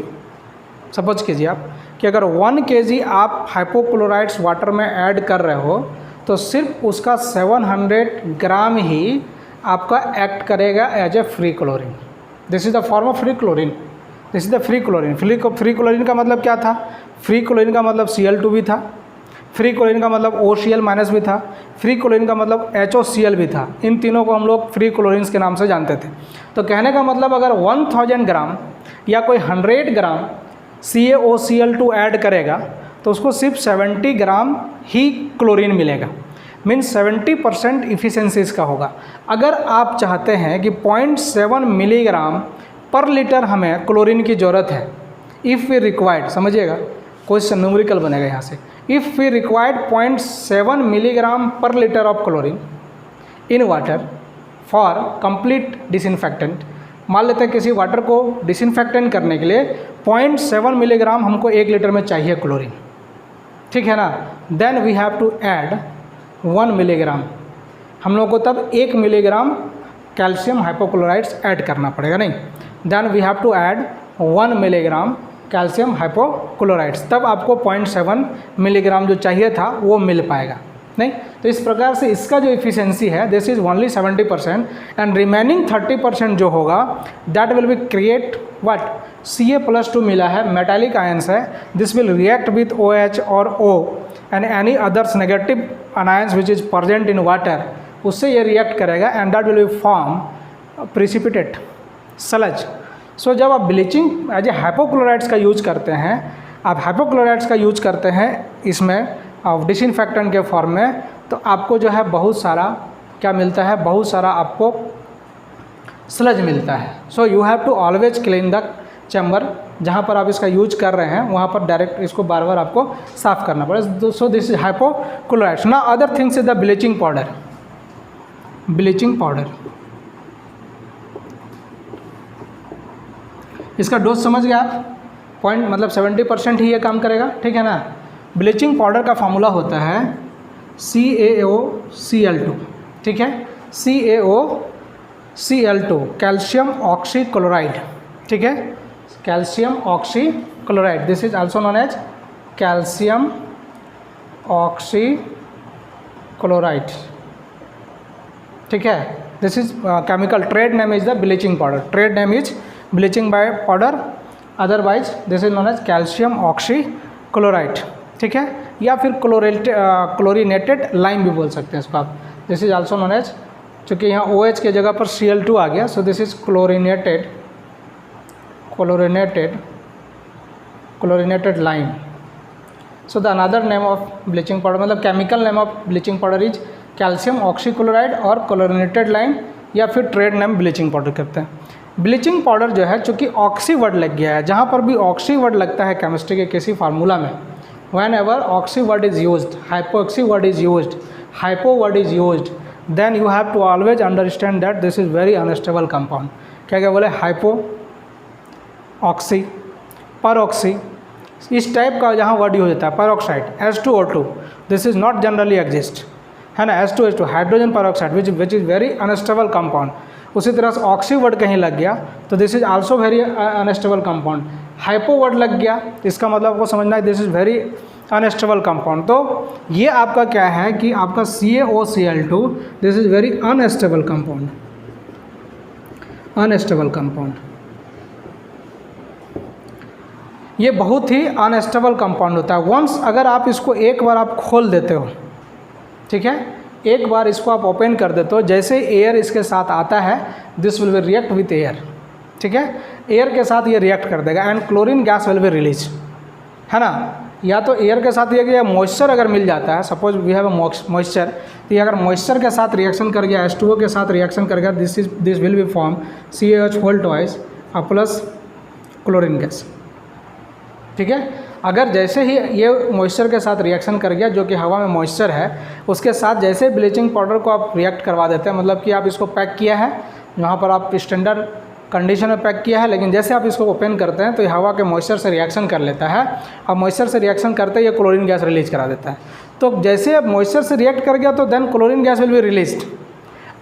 सपोज कीजिए आप कि अगर 1 kg आप हाइपोक्लोराइड्स वाटर में ऐड कर रहे हो तो सिर्फ उसका 700 ग्राम ही आपका एक्ट करेगा as a free chlorine. This is the form of free chlorine. This is the free chlorine. Free chlorine का मतलब क्या था? फ्री क्लोरीन का मतलब Cl2 भी था, फ्री क्लोरीन का मतलब OCl- भी था, फ्री क्लोरीन का मतलब HOCl भी था. इन तीनों को हम लोग फ्री क्लोरीन्स के नाम से जानते थे. तो कहने का मतलब अगर 1000 ग्राम या कोई 100 ग्राम CaOCl2 ऐड करेगा तो उसको सिर्फ 70 ग्राम ही क्लोरीन मिलेगा. मीन्स 70% इफ़िशेंसी इसका होगा. अगर आप चाहते हैं कि 0.7 मिलीग्राम पर लीटर हमें क्लोरीन की ज़रूरत है, इफ़ वी रिक्वायर्ड, समझिएगा क्वेश्चन न्यूमेरिकल बनेगा यहाँ से, if we required 0.7 milligram per litre of chlorine in water for complete disinfectant. मान लेते हैं किसी वाटर को डिसइंफेक्टेंट करने के लिए 0.7 मिलीग्राम हमको 1 लीटर में चाहिए क्लोरीन, ठीक है ना. Then we have to add 1 milligram. हम लोग को तब 1 मिलीग्राम कैल्शियम हाइपोक्लोराइड्स ऐड करना पड़ेगा, नहीं. Then we have to add 1 milligram calcium hypochlorides, तब आपको 0.7 मिलीग्राम जो चाहिए था वो मिल पाएगा, नहीं. तो इस प्रकार से इसका जो इफ़िशेंसी है this is only 70% and remaining 30% जो होगा that will be create what? Ca+2 मिला है, मेटालिक आयंस है. This will react with OH और O and any others negative ions which is present in water, उससे ये रिएक्ट करेगा and that will be form precipitate sludge. सो जब आप ब्लीचिंग एज ए हाइपोक्लोराइड्स का यूज करते हैं, आप हाइपोक्लोराइड्स का यूज करते हैं इसमें डिसइंफेक्टेंट के फॉर्म में, तो आपको जो है बहुत सारा क्या मिलता है? बहुत सारा आपको स्लज मिलता है. So you have to always clean the chamber. जहाँ पर आप इसका यूज कर रहे हैं वहाँ पर डायरेक्ट इसको बार बार आपको साफ़ करना पड़ेगा. So this is hypochlorides. ना other things is the bleaching powder. Bleaching powder इसका डोज समझ गए आप? पॉइंट मतलब 70% ही ये काम करेगा, ठीक है ना। ब्लीचिंग पाउडर का फार्मूला होता है CaOCl2, ठीक है, CaOCl2 कैल्शियम ऑक्सीक्लोराइड, ठीक है, calcium oxychloride, this is also known as calcium oxychloride, ठीक है। This is chemical trade name is the bleaching powder, trade name is bleaching by powder, otherwise this is known as calcium oxychloride, ठीक है, या फिर chlorinated lime भी बोल सकते हैं इसको आप। This is also known as, चूँकि यहाँ OH के जगह पर Cl2 आ गया, so this is chlorinated lime. So the another name of bleaching powder, मतलब chemical name of bleaching powder is calcium oxychloride और क्लोरीनेटेड लाइम, या फिर ट्रेड नेम ब्लीचिंग पाउडर करते हैं। ब्लीचिंग पाउडर जो है, चूँकि ऑक्सी वर्ड लग गया है, जहाँ पर भी ऑक्सी वर्ड लगता है केमिस्ट्री के किसी फार्मूला में, whenever oxy word is used, hypoxy word is used, hypo word is used, then you have to always understand that this is very unstable compound। क्या क्या बोले, हाइपो, ऑक्सी, परऑक्सी, इस type का जहाँ वर्ड यूज होता है। Peroxide H2O2, this is not generally exist, है ना, H2H2 hydrogen peroxide which is very unstable compound. उसी तरह से ऑक्सी वर्ड कहीं लग गया तो this is also very unstable compound. Hypo word लग गया, इसका मतलब आपको समझना है this is very unstable compound. तो ये आपका क्या है कि आपका CaOCl2 this is very unstable compound, unstable compound, ये बहुत ही अनस्टेबल कंपाउंड होता है। वंस अगर आप इसको एक बार आप खोल देते हो, ठीक है, एक बार इसको आप ओपन कर देते हो, जैसे एयर इसके साथ आता है this will be react with air, ठीक है, एयर के साथ ये रिएक्ट कर देगा and chlorine gas will be release, है ना। या तो एयर के साथ ये कि मॉइस्चर अगर मिल जाता है, suppose we have a moisture, तो ये अगर मॉइस्चर के साथ रिएक्शन कर गया, H2O के साथ रिएक्शन कर गया, this will be form CaH whole twice plus chlorine gas, ठीक है। अगर जैसे ही ये मॉइस्चर के साथ रिएक्शन कर गया, जो कि हवा में मॉइस्चर है, उसके साथ जैसे ब्लीचिंग पाउडर को आप रिएक्ट करवा देते हैं, मतलब कि आप इसको पैक किया है, यहाँ पर आप स्टैंडर्ड कंडीशन में पैक किया है, लेकिन जैसे आप इसको ओपन करते हैं तो ये हवा के मॉइस्चर से रिएक्शन कर लेता है, और मॉइस्चर से रिएक्शन करते ही ये क्लोरीन गैस रिलीज करा देता है। तो जैसे अब मॉइस्चर से रिएक्ट कर गया तो then chlorine gas will be released,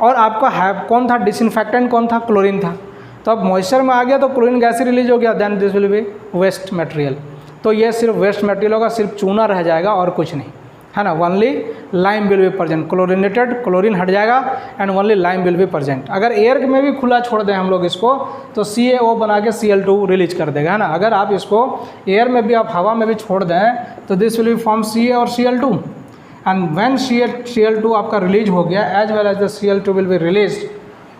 और आपका कौन था डिसइंफेक्टेंट, कौन था, क्लोरीन था। तो अब मॉइस्चर में आ गया तो क्लोरीन गैस ही रिलीज हो गया, then this will be waste material. तो ये सिर्फ वेस्ट मटेरियल होगा, सिर्फ चूना रह जाएगा और कुछ नहीं, है ना। Only lime will be present, chlorinated chlorine हट जाएगा and only lime will be present. अगर एयर में भी खुला छोड़ दें हम लोग इसको तो CaO बना के Cl2 रिलीज कर देगा, है ना। अगर आप इसको एयर में भी, आप हवा में भी छोड़ दें तो this will be form Ca और Cl2, एंड व्हेन Cl2 आपका रिलीज हो गया as well as the Cl2 will be release,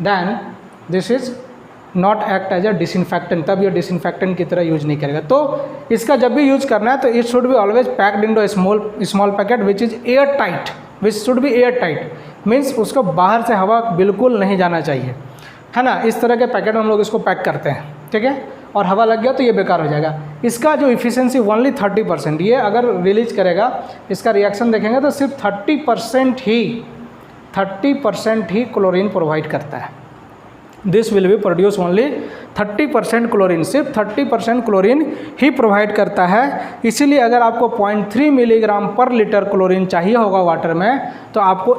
then this is not act as a disinfectant, तब ये डिसइंफेक्टेंट की तरह यूज नहीं करेगा। तो इसका जब भी यूज करना है तो it should be always packed into small packet which is air tight, which should be air tight, means उसको बाहर से हवा बिल्कुल नहीं जाना चाहिए, है ना। इस तरह के पैकेट हम लोग इसको पैक करते हैं, ठीक है, और हवा लग गया तो ये बेकार हो जाएगा। इसका जो इफिशियंसी ओनली 30%, ये अगर रिलीज करेगा, इसका रिएक्शन देखेंगे तो सिर्फ 30% ही क्लोरीन प्रोवाइड करता है। This will be produce only 30% chlorine, सिर्फ 30% क्लोरीन ही प्रोवाइड करता है। इसीलिए अगर आपको 0.3 मिलीग्राम पर लीटर क्लोरीन चाहिए होगा वाटर में, तो आपको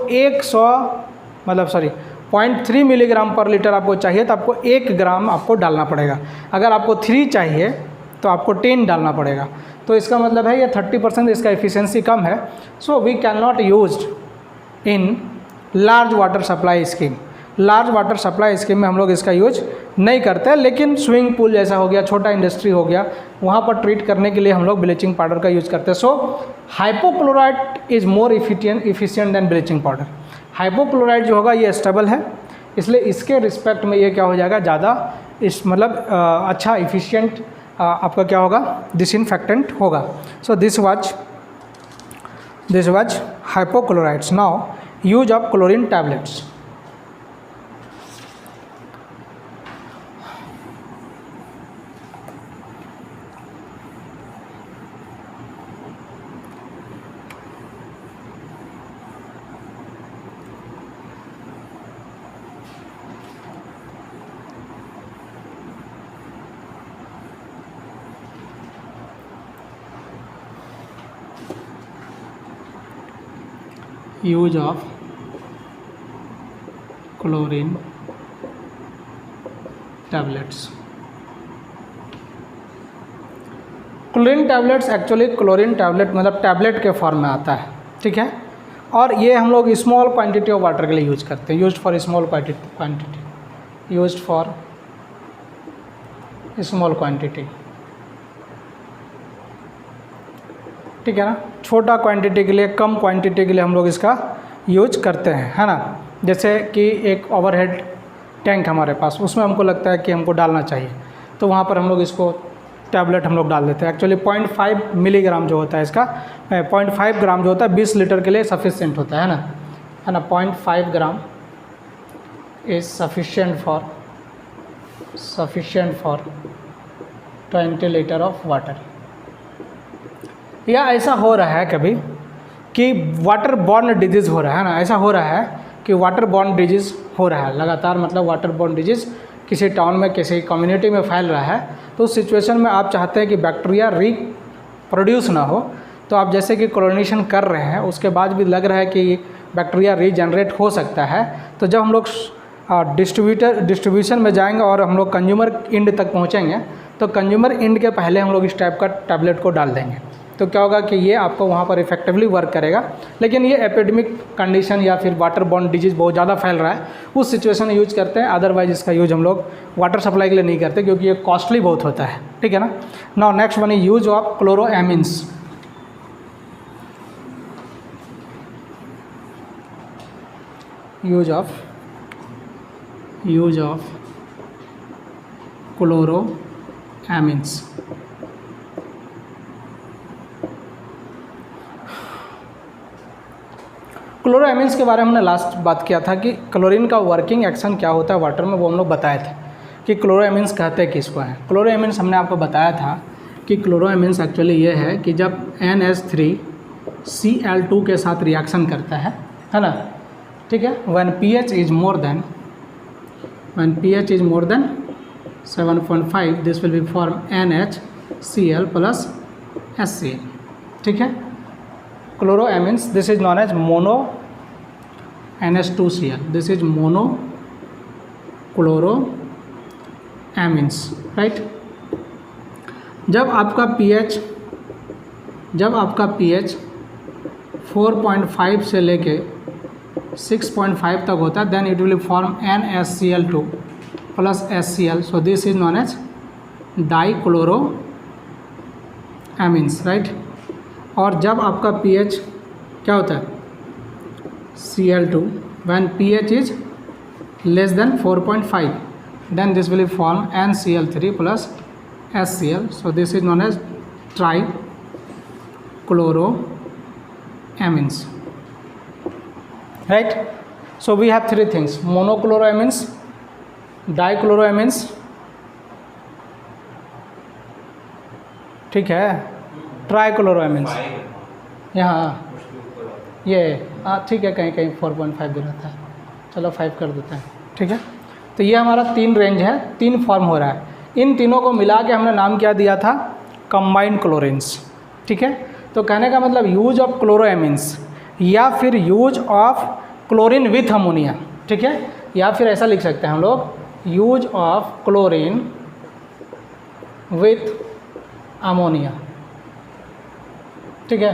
0.3 मिलीग्राम पर लीटर आपको चाहिए तो आपको 1 ग्राम आपको डालना पड़ेगा। अगर आपको 3 चाहिए तो आपको 10 डालना पड़ेगा। तो इसका मतलब है ये 30% इसका एफिशिएंसी कम है। So we can not used in large water supply scheme. Large water supply scheme में हम लोग इसका यूज नहीं करते, लेकिन स्विमिंग पूल जैसा हो गया, छोटा इंडस्ट्री हो गया, वहाँ पर ट्रीट करने के लिए हम लोग ब्लीचिंग पाउडर का यूज़ करते हैं। So hypochloride is more efficient than bleaching powder. Hypochloride जो होगा ये स्टेबल है, इसलिए इसके रिस्पेक्ट में ये क्या हो जाएगा, ज़्यादा अच्छा इफिशिएंट आपका क्या होगा, डिसइंफेक्टेंट होगा। So this was hypochlorides. Now use of chlorine tablets. Use of chlorine tablets. Chlorine tablets actually chlorine tablet मतलब टैबलेट के फॉर्म में आता है, ठीक है। और ये हम लोग स्मॉल क्वांटिटी ऑफ वाटर के लिए यूज करते हैं, used for small quantity, used for small quantity, ठीक है ना। छोटा क्वांटिटी के लिए, कम क्वांटिटी के लिए हम लोग इसका यूज करते हैं, है ना। जैसे कि एक ओवरहेड टैंक हमारे पास, उसमें हमको लगता है कि हमको डालना चाहिए, तो वहाँ पर हम लोग इसको टैबलेट हम लोग डाल देते हैं। एक्चुअली 0.5 मिलीग्राम जो होता है इसका, 0.5 ग्राम जो होता है 20 लीटर के लिए सफिशिएंट होता है ना। 0.5 gram is sufficient for 20 litre of water. या ऐसा हो रहा है कभी कि वाटर बॉर्न डिजीज़ हो रहा है ना, ऐसा हो रहा है कि वाटर बॉर्न डिजीज़ हो रहा है लगातार, मतलब वाटर बॉर्न डिजीज़ किसी टाउन में, किसी कम्युनिटी में फैल रहा है, तो उस सिचुएशन में आप चाहते हैं कि बैक्टीरिया रीप्रोड्यूस ना हो, तो आप जैसे कि क्लोरीनेशन कर रहे हैं, उसके बाद भी लग रहा है कि बैक्टीरिया रीजनरेट हो सकता है, तो जब हम लोग डिस्ट्रीब्यूशन में जाएंगे और हम लोग कंज्यूमर एंड तक पहुंचेंगे, तो कंज्यूमर एंड के पहले हम लोग इस टाइप का टैबलेट को डाल देंगे, तो क्या होगा कि ये आपको वहाँ पर इफेक्टिवली वर्क करेगा। लेकिन ये एपिडेमिक कंडीशन या फिर वाटर बॉर्न डिजीज़ बहुत ज़्यादा फैल रहा है, उस सिचुएशन में यूज करते हैं, अदरवाइज इसका यूज हम लोग वाटर सप्लाई के लिए नहीं करते, क्योंकि ये कॉस्टली बहुत होता है, ठीक है ना। Now next one is use of chloramines. Use of chloramines. Chloramines के बारे में हमने लास्ट बात किया था कि क्लोरीन का वर्किंग एक्शन क्या होता है वाटर में, वो हम लोग बताए थे कि क्लोरोएमिन्स कहते किसको हैं। क्लोरोएमिन्स हमने आपको बताया था कि क्लोरोएमिन्स एक्चुअली ये है कि जब NH3Cl2 के साथ रिएक्शन करता है ना, ठीक है, when pH is more than 7.5 this will be form NaCl plus HCl, ठीक है। Chloramines, this is known as mono NH2Cl, this is mono chloramines, right. जब आपका pH 4.5 से लेके 6.5 तक होता है, then it will form NaCl2 plus HCl, so this is known as dichloramines, right. और जब आपका pH क्या होता है Cl2, when pH is less than 4.5, then this will form NCl3 plus HCl, so this is known as trichloroamines, right. So we have three things: monochloroamines, dichloroamines, ठीक है, ट्राइक्लोरोएमिन्स, यहाँ ये ठीक है, कहीं कहीं 4.5 भी रहता है, चलो 5 कर देते हैं, ठीक है। तो ये हमारा 3 रेंज है, 3 फॉर्म हो रहा है। इन तीनों को मिला के हमने नाम क्या दिया था, कंबाइंड क्लोरीन्स, ठीक है। तो कहने का मतलब यूज ऑफ क्लोरोएमिन्स या फिर use of chlorine with ammonia, ठीक है, या फिर ऐसा लिख सकते हैं हम लोग, use of chlorine with ammonia, ठीक है।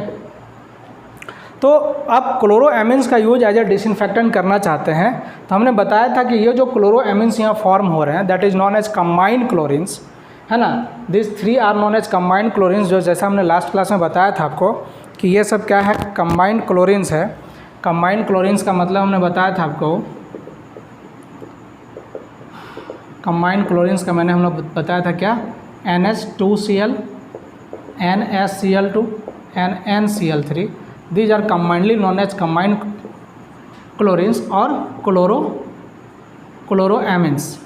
तो आप क्लोरोएमिन्स का यूज एज ए डिसइंफेक्टेंट करना चाहते हैं, तो हमने बताया था कि ये जो क्लोरोएमिन्स यहाँ फॉर्म हो रहे हैं, that is known as combined chlorines, है ना। This 3 are known as combined chlorines, जो जैसा हमने लास्ट क्लास में बताया था आपको कि ये सब क्या है, कंबाइंड क्लोरीन्स है। कंबाइंड क्लोरीन्स का मतलब हमने बताया था आपको, कंबाइंड क्लोरीन्स का मैंने हम लोग बताया था क्या, NH2Cl, NaCl2 and NCl3, these are combinedly known as combined chlorines or chloroamines.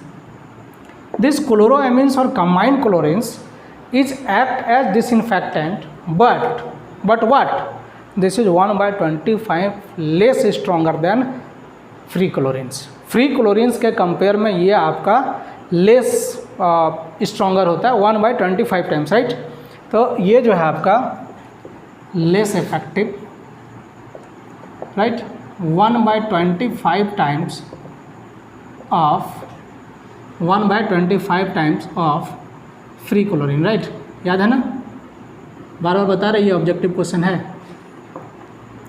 This chloroamines or combined chlorines is act as disinfectant, but what? This is 1/25 less stronger than free chlorines. Free chlorines के compare में ये आपका less stronger होता है, 1/25 times, right. तो ये जो है आपका less effective right, 1/25 times of free chlorine, right, याद है ना, बार बार बता रही है, ऑब्जेक्टिव क्वेश्चन है,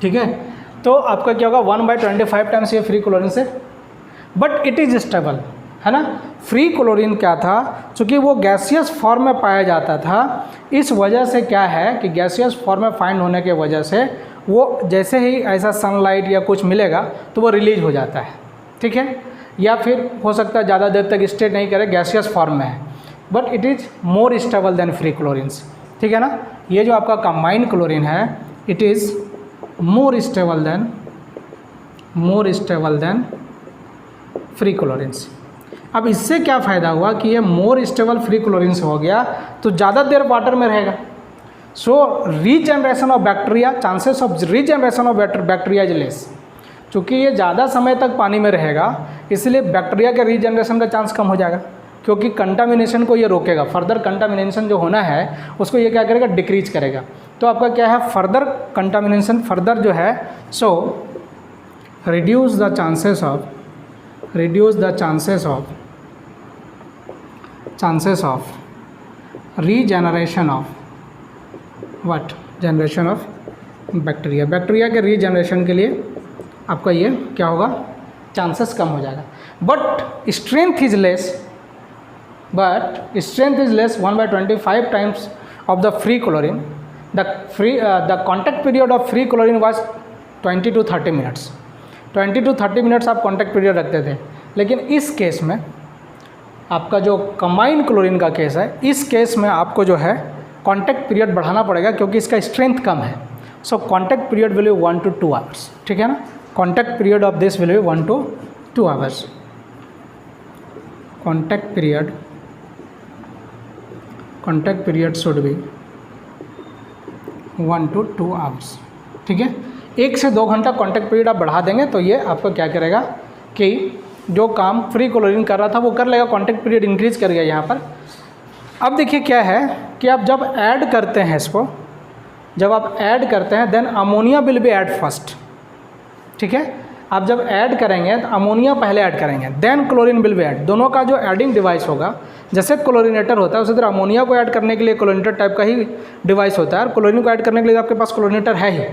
ठीक है। तो आपका क्या होगा 1/25 टाइम्स ये फ्री क्लोरीन से, बट इट इज़ स्टेबल, है ना। फ्री क्लोरीन क्या था, चूँकि वो गैसियस फॉर्म में पाया जाता था, इस वजह से क्या है कि गैसियस फॉर्म में फाइंड होने के वजह से वो जैसे ही ऐसा सनलाइट या कुछ मिलेगा तो वो रिलीज हो जाता है, ठीक है, या फिर हो सकता है ज़्यादा देर तक स्टे नहीं करे, गैसियस फॉर्म में है, but it is more stable then free chlorines, ठीक है ना। ये जो आपका कंबाइंड क्लोरीन है, it is more stable then free chlorines. अब इससे क्या फ़ायदा हुआ कि ये मोर स्टेबल फ्री क्लोरीन्स हो गया तो ज़्यादा देर वाटर में रहेगा, so regeneration of bacteria, chances of regeneration of bacteria is less. चूँकि ये ज़्यादा समय तक पानी में रहेगा इसलिए बैक्टीरिया के रीजनरेशन का चांस कम हो जाएगा, क्योंकि कंटामिनेशन को ये रोकेगा, फर्दर कंटामिनेशन जो होना है उसको ये क्या करेगा, डिक्रीज करेगा। तो आपका क्या है, फर्दर कंटामिनेशन फर्दर जो है, so reduce the chances of regeneration of what, generation of bacteria के रीजनरेशन के लिए आपका ये क्या होगा, चांसेस कम हो जाएगा। But strength is less 1/25 times of the free chlorine. The contact period of free chlorine was 20 to 30 minutes. 20 to 30 minutes आप कॉन्टैक्ट पीरियड रखते थे, लेकिन इस केस में आपका जो कंबाइंड क्लोरीन का केस है, इस केस में आपको जो है कॉन्टैक्ट पीरियड बढ़ाना पड़ेगा क्योंकि इसका स्ट्रेंथ कम है। So contact period will be 1 to 2 hours, ठीक है ना। Contact period of this will be 1 to 2 hours. Contact period should be 1 to 2 hours, ठीक है। 1 से 2 घंटा कॉन्टैक्ट पीरियड आप बढ़ा देंगे तो ये आपको क्या करेगा कि जो काम फ्री क्लोरीन कर रहा था वो कर लेगा, कॉन्टैक्ट पीरियड इंक्रीज कर गया यहाँ पर। अब देखिए क्या है कि आप जब ऐड करते हैं इसको, जब आप ऐड करते हैं then ammonia will be add first, ठीक है। आप जब ऐड करेंगे तो अमोनिया पहले ऐड करेंगे, then chlorine will be add. दोनों का जो एडिंग डिवाइस होगा, जैसे क्लोरीनेटर होता है उसी तरह अमोनिया को ऐड करने के लिए क्लोरीनेटर टाइप का ही डिवाइस होता है, और क्लोरीन को ऐड करने के लिए आपके पास क्लोरीनेटर है ही।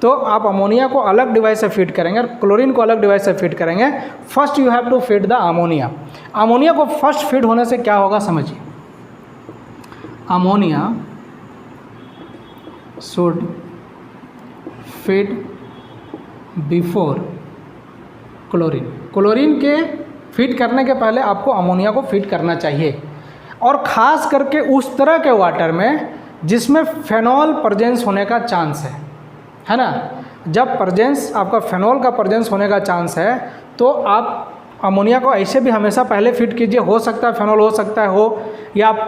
तो आप अमोनिया को अलग डिवाइस से फीड करेंगे और क्लोरीन को अलग डिवाइस से फीड करेंगे। First you have to feed the ammonia. Ammonia को फर्स्ट फीड होने से क्या होगा समझिए, ammonia should feed before chlorine. Chlorine के फीड करने के पहले आपको अमोनिया को फीड करना चाहिए, और ख़ास करके उस तरह के वाटर में जिसमें फेनॉल प्रेजेंस होने का चांस है ना। जब प्रेजेंस आपका फेनॉल का प्रेजेंस होने का चांस है तो आप अमोनिया को ऐसे भी हमेशा पहले फीड कीजिए, हो सकता है फेनॉल हो सकता है हो, या आप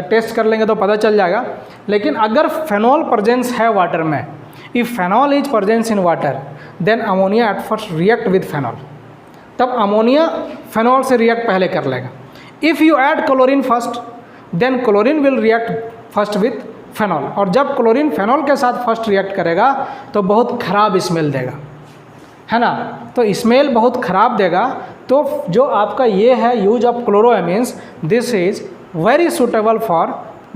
टेस्ट कर लेंगे तो पता चल जाएगा। लेकिन अगर फेनॉल प्रेजेंस है वाटर में, if phenol is presence in water then ammonia at first react with phenol, तब अमोनिया फेनॉल से रिएक्ट पहले कर लेगा। If you add chlorine first then chlorine will react first with phenol, और जब chlorine phenol के साथ फर्स्ट रिएक्ट करेगा तो बहुत ख़राब स्मेल देगा, है ना। तो स्मेल बहुत ख़राब देगा। तो जो आपका ये है use of chloramines, this is very suitable for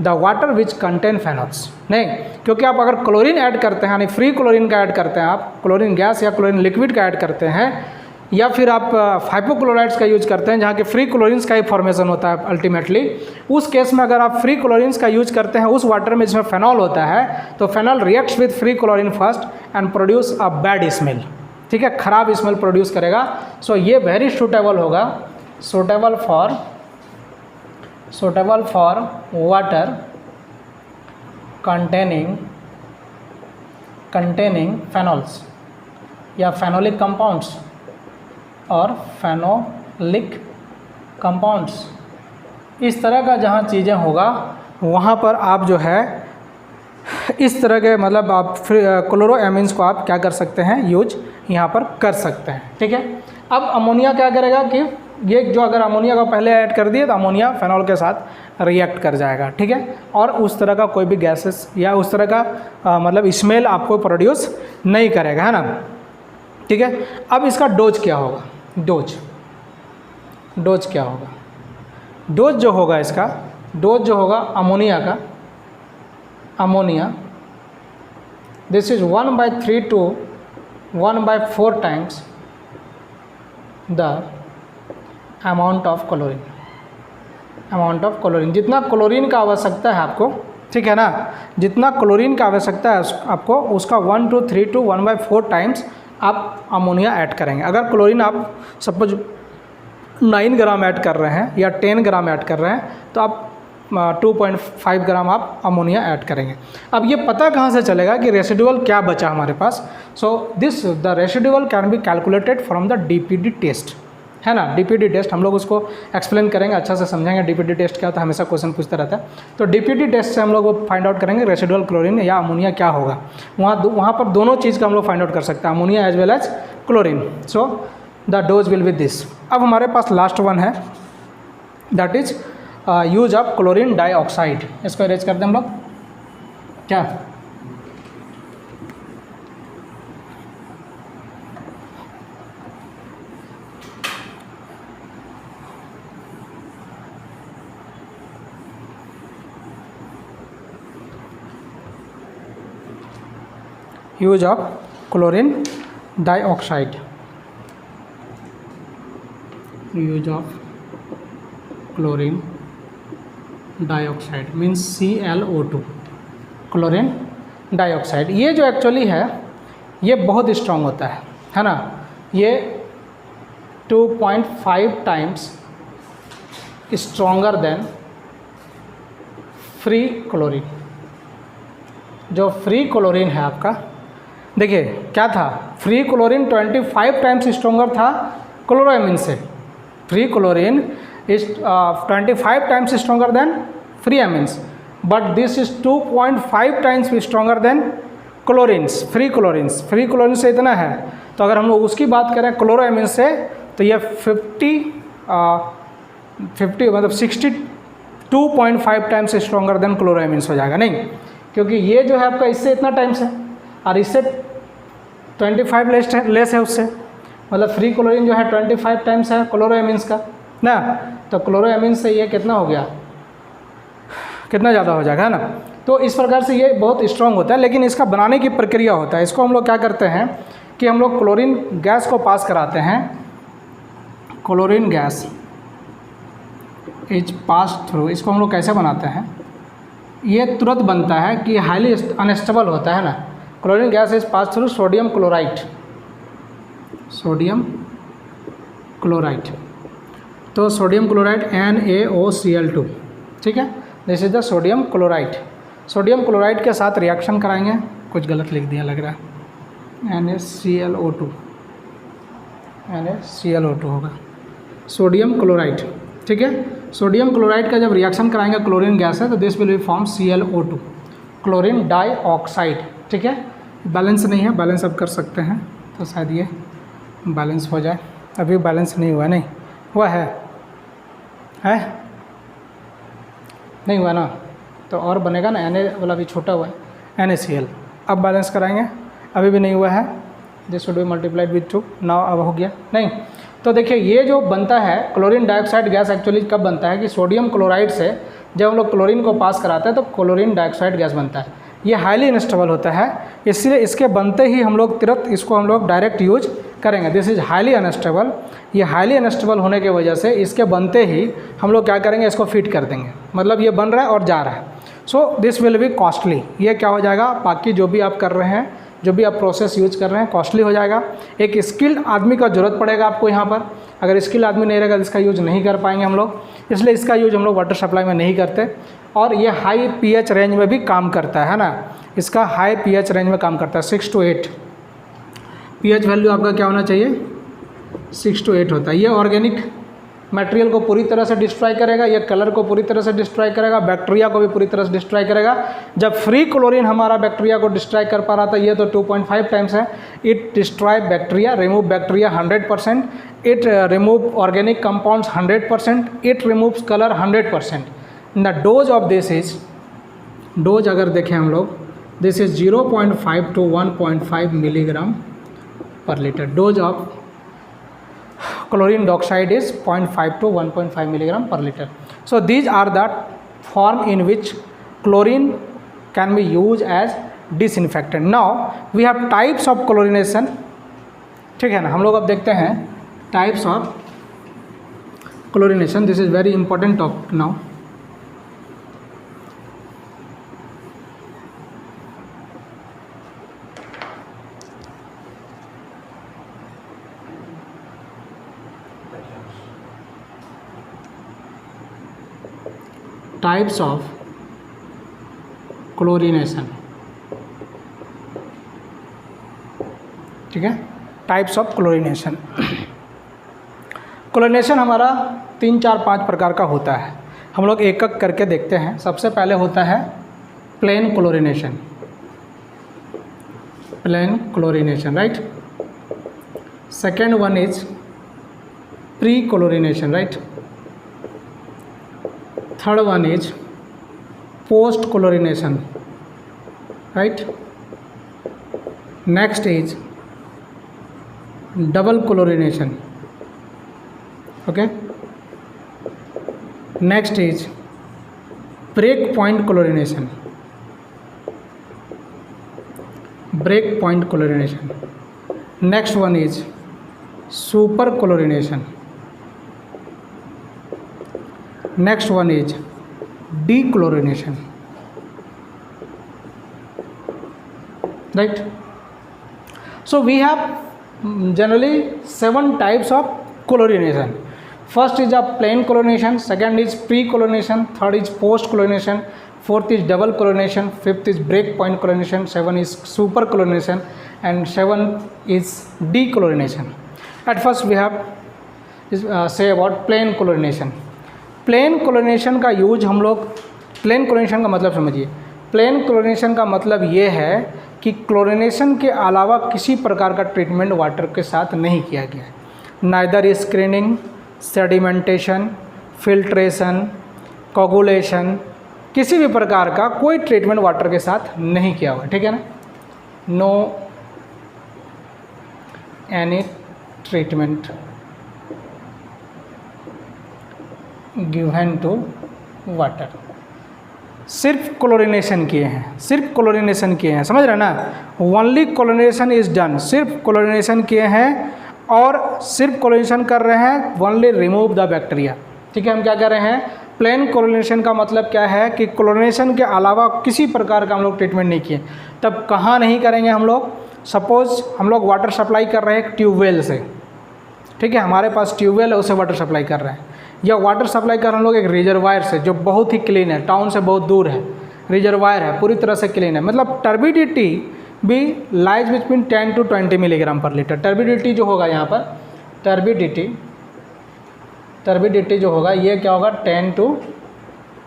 the water which contain phenols. नहीं, क्योंकि आप अगर क्लोरीन ऐड करते हैं, यानी फ्री क्लोरीन का ऐड करते हैं, आप क्लोरीन गैस या क्लोरीन लिक्विड का ऐड करते हैं, या फिर आप हाइपोक्लोराइड्स का यूज करते हैं जहाँ के फ्री क्लोरीन्स का ही फॉर्मेशन होता है अल्टीमेटली, उस केस में अगर आप फ्री क्लोरीन्स का यूज करते हैं उस वाटर में जिसमें फेनॉल होता है, तो phenol reacts with free chlorine first and produce a bad smell, ठीक है, खराब स्मेल प्रोड्यूस करेगा। सो ये वेरी सूटेबल होगा, सूटेबल फॉर वाटर containing फेनॉल्स या फेनोलिक कंपाउंड्स और फेनोलिक कंपाउंड्स, इस तरह का जहाँ चीज़ें होगा वहाँ पर आप जो है इस तरह के मतलब आप क्लोरोएमीन्स को आप क्या कर सकते हैं, यूज यहाँ पर कर सकते हैं, ठीक है। अब अमोनिया क्या करेगा कि ये जो अगर अमोनिया को पहले ऐड कर दिए तो अमोनिया फेनॉल के साथ रिएक्ट कर जाएगा, ठीक है, और उस तरह का कोई भी गैसेस या उस तरह का मतलब स्मेल आपको प्रोड्यूस नहीं करेगा, है ना। ठीक है। अब इसका डोज क्या होगा, डोज क्या होगा, डोज जो होगा इसका, डोज जो होगा अमोनिया का, ammonia, this is 1/3 to 1/4 times the amount of chlorine, amount of chlorine, जितना क्लोरीन का आवश्यकता है आपको, ठीक है ना, जितना क्लोरीन का आवश्यकता है आपको, उसका 1 to 3 to 1/4 टाइम्स आप अमोनिया ऐड करेंगे। अगर क्लोरीन आप सपोज 9 ग्राम ऐड कर रहे हैं या 10 ग्राम ऐड कर रहे हैं तो आप 2.5 ग्राम आप अमोनिया ऐड करेंगे। अब ये पता कहाँ से चलेगा कि रेसिडुअल क्या बचा हमारे पास? So this the residual can be calculated from the DPD test, है ना। डीपीडी टेस्ट हम लोग उसको एक्सप्लेन करेंगे, अच्छा से समझेंगे डीपीडी टेस्ट क्या होता है, हमेशा क्वेश्चन पूछता रहता है। तो डीपीडी टेस्ट से हम लोग वो फाइंड आउट करेंगे रेसिडुअल क्लोरीन या अमोनिया क्या होगा। वहाँ पर दोनों चीज़ का हम लोग फाइंड आउट कर सकते हैं, ammonia as well as chlorine. So the dose will be this. अब हमारे पास लास्ट वन है, that is use of chlorine dioxide. इसको अरेंज करते हैं हम लोग, क्या use of chlorine dioxide, use of chlorine dioxide means ClO2, chlorine dioxide. ये जो एक्चुअली है ये बहुत स्ट्रॉन्ग होता है ना। ये 2.5 times stronger then free chlorine. जो फ्री क्लोरीन है आपका, देखिए क्या था, फ्री क्लोरीन 25 टाइम्स स्ट्रॉन्गर था क्लोरोएमीन से। Free chlorine is 25 times stronger than free amines, but this is 2.5 times stronger than chlorines, free chlorines। Free chlorine से इतना है, तो अगर हम लोग उसकी बात करें क्लोरोएमीन से तो ये 50 मतलब 62.5 टाइम्स स्ट्रॉन्गर देन क्लोरोएमीन्स हो जाएगा। नहीं, क्योंकि ये जो है आपका इससे इतना टाइम्स है और इससे 25 लेस है उससे, मतलब फ्री क्लोरीन जो है 25 टाइम्स है क्लोरोएमीन्स का ना। तो क्लोरोएमीन से ये कितना हो गया, कितना ज़्यादा हो जाएगा, है ना। तो इस प्रकार से ये बहुत स्ट्रॉन्ग होता है, लेकिन इसका बनाने की प्रक्रिया होता है। इसको हम लोग क्या करते हैं कि हम लोग क्लोरीन गैस को पास कराते हैं, chlorine gas is pass through. इसको हम लोग कैसे बनाते हैं, ये तुरंत बनता है कि हाईली अनस्टेबल होता है ना। Chlorine gas is pass through sodium chloride, sodium chloride, तो सोडियम क्लोराइड NaOCl2, ठीक है, this is the sodium chloride. Sodium chloride के साथ रिएक्शन कराएंगे, कुछ गलत लिख दिया लग रहा है, NaClO2, NaClO2 होगा सोडियम क्लोराइड, ठीक है। सोडियम क्लोराइड का जब रिएक्शन कराएंगे, क्लोरीन गैस है तो this will be form ClO2, chlorine dioxide, ठीक है। बैलेंस नहीं है, बैलेंस अब कर सकते हैं तो शायद ये बैलेंस हो जाए। अभी बैलेंस नहीं हुआ, नहीं हुआ है नहीं हुआ ना, तो और बनेगा ना, Na वाला भी छोटा हुआ है NaCl। अब बैलेंस कराएंगे, अभी भी नहीं हुआ है, this should be multiplied with 2, now अब हो गया। नहीं, तो देखिए ये जो बनता है क्लोरीन डाइऑक्साइड गैस एक्चुअली कब बनता है कि सोडियम क्लोराइड से जब हम लोग क्लोरीन को पास कराते हैं तो क्लोरीन डाइऑक्साइड गैस बनता है। ये हाईली अनस्टेबल होता है, इसलिए इसके बनते ही हम लोग तुरंत इसको हम लोग डायरेक्ट यूज करेंगे। This is highly unstable. ये हाईली अनस्टेबल होने की वजह से इसके बनते ही हम लोग क्या करेंगे, इसको फिट कर देंगे, मतलब ये बन रहा है और जा रहा है। So this will B costly. ये क्या हो जाएगा, बाकी जो भी आप कर रहे हैं, जो भी आप प्रोसेस यूज कर रहे हैं, कॉस्टली हो जाएगा। एक स्किल्ड आदमी का ज़रूरत पड़ेगा आपको यहाँ पर। अगर स्किल्ड आदमी नहीं रहेगा तो इसका यूज नहीं कर पाएंगे हम लोग, इसलिए इसका यूज हम लोग वाटर सप्लाई में नहीं करते। और ये हाई pH रेंज में भी काम करता है ना, इसका हाई pH रेंज में काम करता है, 6 to 8 pH वैल्यू आपका क्या होना चाहिए, 6 to 8 होता है। ये ऑर्गेनिक मटेरियल को पूरी तरह से डिस्ट्रॉय करेगा, ये कलर को पूरी तरह से डिस्ट्रॉय करेगा, बैक्टीरिया को भी पूरी तरह से डिस्ट्रॉय करेगा। जब फ्री क्लोरीन हमारा बैक्टीरिया को डिस्ट्रॉय कर पा रहा था, ये तो 2.5 टाइम्स है। It destroy bacteria, remove bacteria 100%, it remove organic compounds 100%, it removes colour 100%। The dose of this is, dose अगर देखें हम लोग, this is 0.5 to 1.5 milligram per liter. Dose of chlorine dioxide is 0.5 to 1.5 milligram per liter. So these are the form in which chlorine can be used as disinfectant. Now we have types of chlorination. ठीक है ना, हम लोग अब देखते हैं types of chlorination. This is very important topic now. Types of chlorination. ठीक है, टाइप्स ऑफ क्लोरीनेशन. क्लोरीनेशन हमारा 3, 4, 5 प्रकार का होता है. हम लोग एक एक करके देखते हैं. सबसे पहले होता है plain chlorination. Plain chlorination, right. Second one is pre chlorination, right. Third one is post chlorination, right. Next is double chlorination. Okay. Next is break point chlorination. Break point chlorination. Next one is super chlorination. Next one is dechlorination, right. So we have generally 7 types of chlorination. First is a plain chlorination, second is pre-chlorination, third is post-chlorination, fourth is double chlorination, fifth is break point chlorination, 7 is super chlorination, and 7 is dechlorination. At first we have say about plain chlorination. Plain chlorination का use हम लोग, plane chlorination का मतलब समझिए. Plane chlorination का मतलब ये है कि क्लोरीनेशन के अलावा किसी प्रकार का ट्रीटमेंट वाटर के साथ नहीं किया गया है. Neither screening, sedimentation, filtration, coagulation, किसी भी प्रकार का कोई ट्रीटमेंट वाटर के साथ नहीं किया हुआ. ठीक है ना. No any treatment given to water. सिर्फ क्लोरीनेशन किए हैं, सिर्फ क्लोरीनेशन किए हैं, समझ रहे ना. Only chlorination is done. सिर्फ क्लोरीनेशन किए हैं और सिर्फ क्लोरीनेशन कर रहे हैं. Only remove the bacteria. ठीक है. हम क्या कर रहे हैं, प्लेन क्लोरीनेशन का मतलब क्या है कि क्लोरीनेशन के अलावा किसी प्रकार का हम लोग ट्रीटमेंट नहीं किए. तब कहाँ नहीं करेंगे हम लोग. सपोज हम लोग वाटर सप्लाई कर रहे हैं ट्यूबवेल से. ठीक है, हमारे पास ट्यूबवेल है, उससे वाटर सप्लाई कर रहे हैं. या वाटर सप्लाई कर हम लोग एक रिजर्वायर से जो बहुत ही क्लीन है, टाउन से बहुत दूर है, रिजर्वायर है, पूरी तरह से क्लीन है. मतलब टर्बिडिटी भी lies between 10 to 20 milligram per litre. Turbidity जो होगा यहाँ पर, टर्बिडिटी जो होगा ये क्या होगा, 10 to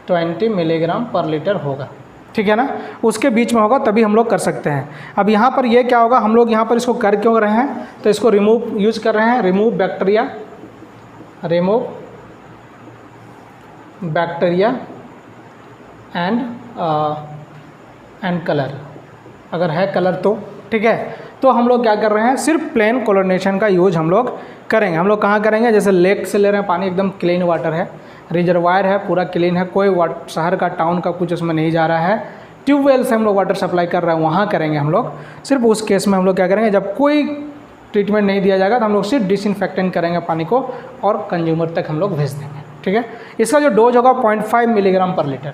20 मिलीग्राम पर लीटर होगा. ठीक है ना. उसके बीच में होगा तभी हम लोग कर सकते हैं. अब यहाँ पर ये क्या होगा, हम लोग यहाँ पर इसको कर क्यों रहे हैं, तो इसको रिमूव यूज कर रहे हैं. Remove bacteria, remove bacteria and colour, अगर है कलर तो. ठीक है. तो हम लोग क्या कर रहे हैं, सिर्फ प्लेन क्लोरीनेशन का यूज हम लोग करेंगे. हम लोग कहाँ करेंगे, जैसे लेक से ले रहे हैं पानी, एकदम क्लीन वाटर है, रिजर्वायर है, पूरा क्लीन है, कोई शहर का टाउन का कुछ उसमें नहीं जा रहा है. ट्यूबवेल से हम लोग वाटर सप्लाई कर रहे हैं, वहाँ करेंगे हम लोग. सिर्फ उस केस में हम लोग क्या करेंगे, जब कोई ट्रीटमेंट नहीं दिया जाएगा तो हम लोग सिर्फ डिसइंफेक्टेंट करेंगे पानी को और कंज्यूमर तक हम लोग भेज देंगे. ठीक है. इसका जो डोज होगा 0.5 milligram per litre.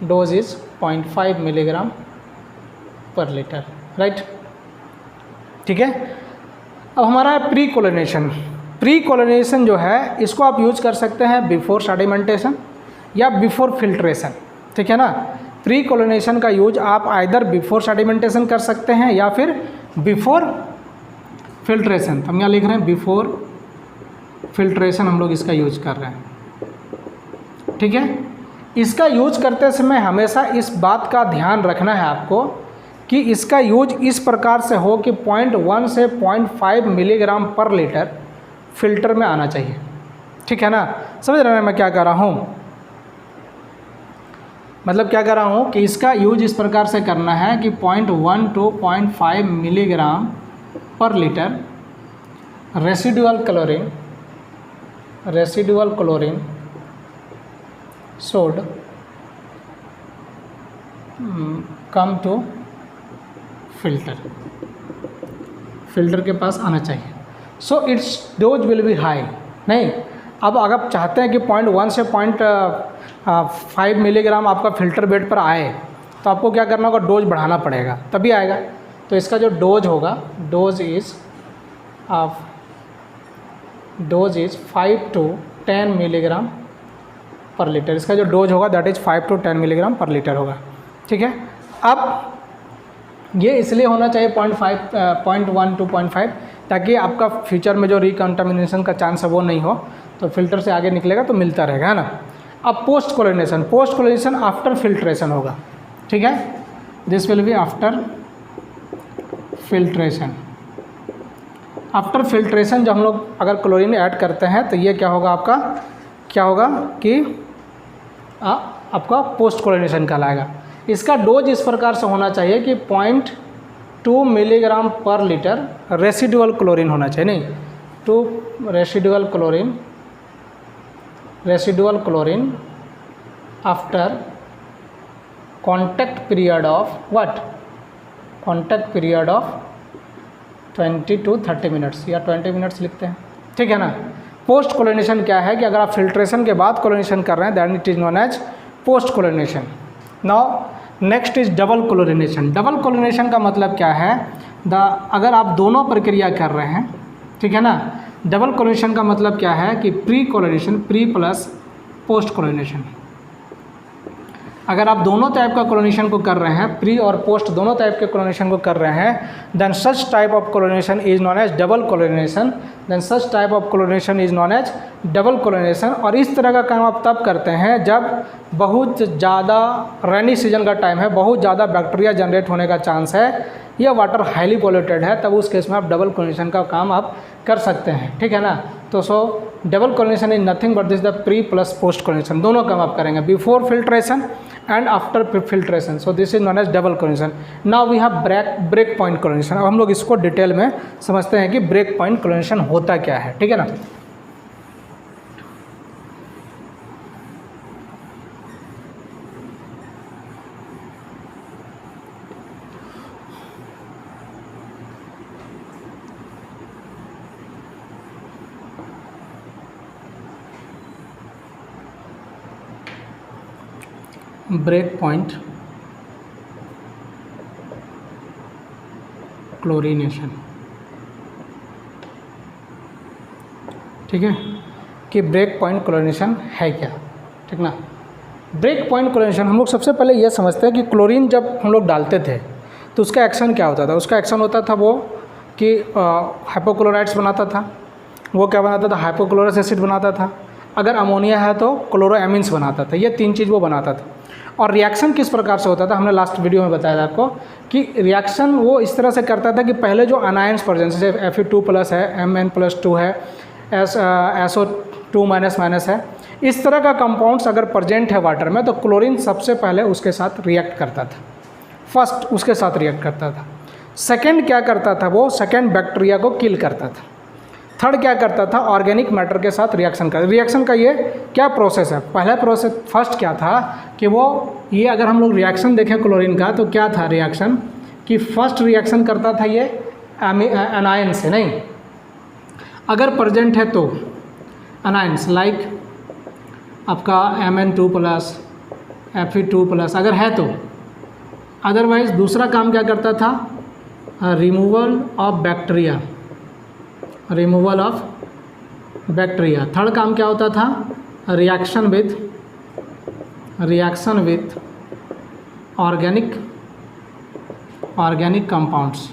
Dose is 0.5 milligram per litre, right. ठीक है. अब हमारा है प्री क्लोरीनेशन. प्री क्लोरीनेशन जो है इसको आप यूज कर सकते हैं बिफोर सेडिमेंटेशन या बिफोर फिल्ट्रेशन. ठीक है ना. प्री क्लोरीनेशन का यूज आप आइदर बिफोर सेडिमेंटेशन कर सकते हैं या फिर बिफोर फिल्ट्रेशन. हम यहाँ लिख रहे हैं बिफोर फिल्ट्रेशन हम लोग इसका यूज कर रहे हैं. ठीक है. इसका यूज करते समय हमेशा इस बात का ध्यान रखना है आपको कि इसका यूज इस प्रकार से हो कि 0.1 से 0.5 मिलीग्राम पर लीटर फिल्टर में आना चाहिए. ठीक है ना. समझ रहे हैं मैं क्या कर रहा हूँ, मतलब क्या कर रहा हूँ कि इसका यूज इस प्रकार से करना है कि 0.1 to 0.5 milligram per liter residual chlorine should come to filter के पास आना चाहिए. So it's dose will B high. नहीं, अब अगर आप चाहते हैं कि 0.1 से 0.5 मिलीग्राम आपका फिल्टर बेड पर आए तो आपको क्या करना होगा, डोज बढ़ाना पड़ेगा, तभी आएगा. तो इसका जो डोज होगा, dose is 5 to 10 milligram per litre. इसका जो डोज होगा that is 5 to 10 milligram per litre होगा. ठीक है. अब ये इसलिए होना चाहिए 0.1 to 0.5 ताकि आपका फ्यूचर में जो रिकंटामिनेशन का चांस है वो नहीं हो, तो फिल्टर से आगे निकलेगा तो मिलता रहेगा, है ना. अब पोस्ट क्लोरिनेशन आफ्टर फिल्ट्रेशन होगा. ठीक है. This will be after filtration जब हम लोग अगर क्लोरीन ऐड करते हैं तो ये क्या होगा, आपका क्या होगा कि आपका पोस्ट क्लोरिनेशन कहलाएगा. इसका डोज इस प्रकार से होना चाहिए कि 0.2 milligram per litre residual chlorine होना चाहिए. नहीं, 2 residual chlorine after contact period of 20 to 30 minutes या 20 मिनट्स लिखते हैं. ठीक है ना. पोस्ट क्लोरिनेशन क्या है कि अगर आप फिल्ट्रेशन के बाद क्लोरिनेशन कर रहे हैं that it is known as post chlorination. Now next is double chlorination. Double chlorination का मतलब क्या है, अगर आप दोनों प्रक्रिया कर रहे हैं, ठीक है ना. डबल क्लोरिनेशन का मतलब क्या है कि प्री प्लस पोस्ट क्लोरिनेशन. अगर आप दोनों टाइप का क्लोरिनेशन को कर रहे हैं, प्री और पोस्ट दोनों टाइप के क्लोरिनेशन को कर रहे हैं, then such type of chlorination is known as double chlorination. और इस तरह का काम आप तब करते हैं जब बहुत ज़्यादा रेनी सीजन का टाइम है, बहुत ज़्यादा बैक्टीरिया जनरेट होने का चांस है, या वाटर हाईली पॉल्यूटेड है, तब उस केस में आप डबल क्लोरिनेशन का काम आप कर सकते हैं. ठीक है ना. तो double chlorination is nothing but this the pre plus post chlorination. दोनों काम आप करेंगे, before filtration and after filtration. So this is known as double chlorination. Now we have break point chlorination. अब हम लोग इसको डिटेल में समझते हैं कि ब्रेक पॉइंट क्लोरिनेशन होता क्या है. ठीक है ना. Break point chlorination. ठीक है कि ब्रेक पॉइंट क्लोरिनेशन है क्या. ठीक ना. ब्रेक पॉइंट क्लोरिनेशन हम लोग सबसे पहले ये समझते हैं कि क्लोरीन जब हम लोग डालते थे तो उसका एक्शन क्या होता था. उसका एक्शन होता था वो कि हाइपोक्लोराइड्स बनाता था. वो क्या बनाता था, हाइपोक्लोरस एसिड बनाता था. अगर अमोनिया है तो क्लोरोएमिन्स बनाता था. ये 3 चीज़ वो बनाता था. और रिएक्शन किस प्रकार से होता था, हमने लास्ट वीडियो में बताया था आपको कि रिएक्शन वो इस तरह से करता था कि पहले जो अनायंस प्रेजेंट, जैसे Fe2+ है, Mn+2 है, SO2- है, इस तरह का कंपाउंड्स अगर प्रेजेंट है वाटर में तो क्लोरीन सबसे पहले उसके साथ रिएक्ट करता था. फर्स्ट उसके साथ रिएक्ट करता था. सेकेंड क्या करता था, वो सेकेंड बैक्टीरिया को किल करता था. थर्ड क्या करता था, ऑर्गेनिक मैटर के साथ रिएक्शन करता. रिएक्शन का ये क्या प्रोसेस है, पहला प्रोसेस फर्स्ट क्या था कि वो ये अगर हम लोग रिएक्शन देखें क्लोरीन का तो क्या था रिएक्शन कि फर्स्ट रिएक्शन करता था ये एनायन से. नहीं, अगर प्रेजेंट है तो एनायंस लाइक आपका Mn2+, Fe2+ अगर है तो. अदरवाइज दूसरा काम क्या करता था, रिमूवल ऑफ बैक्टीरिया. थर्ड काम क्या होता था, रिएक्शन विथ ऑर्गेनिक कंपाउंड्स.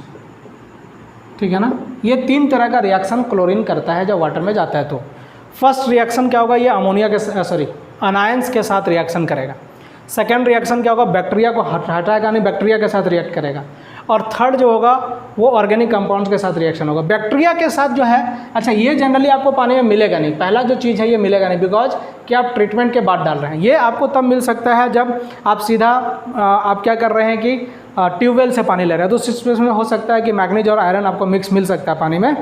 ठीक है ना. ये 3 तरह का रिएक्शन क्लोरीन करता है जब वाटर में जाता है. तो फर्स्ट रिएक्शन क्या होगा, ये अमोनिया के अनायंस के साथ रिएक्शन करेगा. सेकेंड रिएक्शन क्या होगा, बैक्टीरिया को हटाएगा नहीं, बैक्टीरिया के साथ रिएक्ट करेगा. और थर्ड जो होगा वो ऑर्गेनिक कंपाउंड्स के साथ रिएक्शन होगा। बैक्टीरिया के साथ जो है, अच्छा ये जनरली आपको पानी में मिलेगा नहीं, पहला जो चीज़ है ये मिलेगा नहीं, बिकॉज कि आप ट्रीटमेंट के बाद डाल रहे हैं। ये आपको तब मिल सकता है जब आप सीधा आप क्या कर रहे हैं कि ट्यूबवेल से पानी ले रहे हैं, तो उस सिचुएशन में हो सकता है कि मैग्नीज और आयरन आपको मिक्स मिल सकता है पानी में,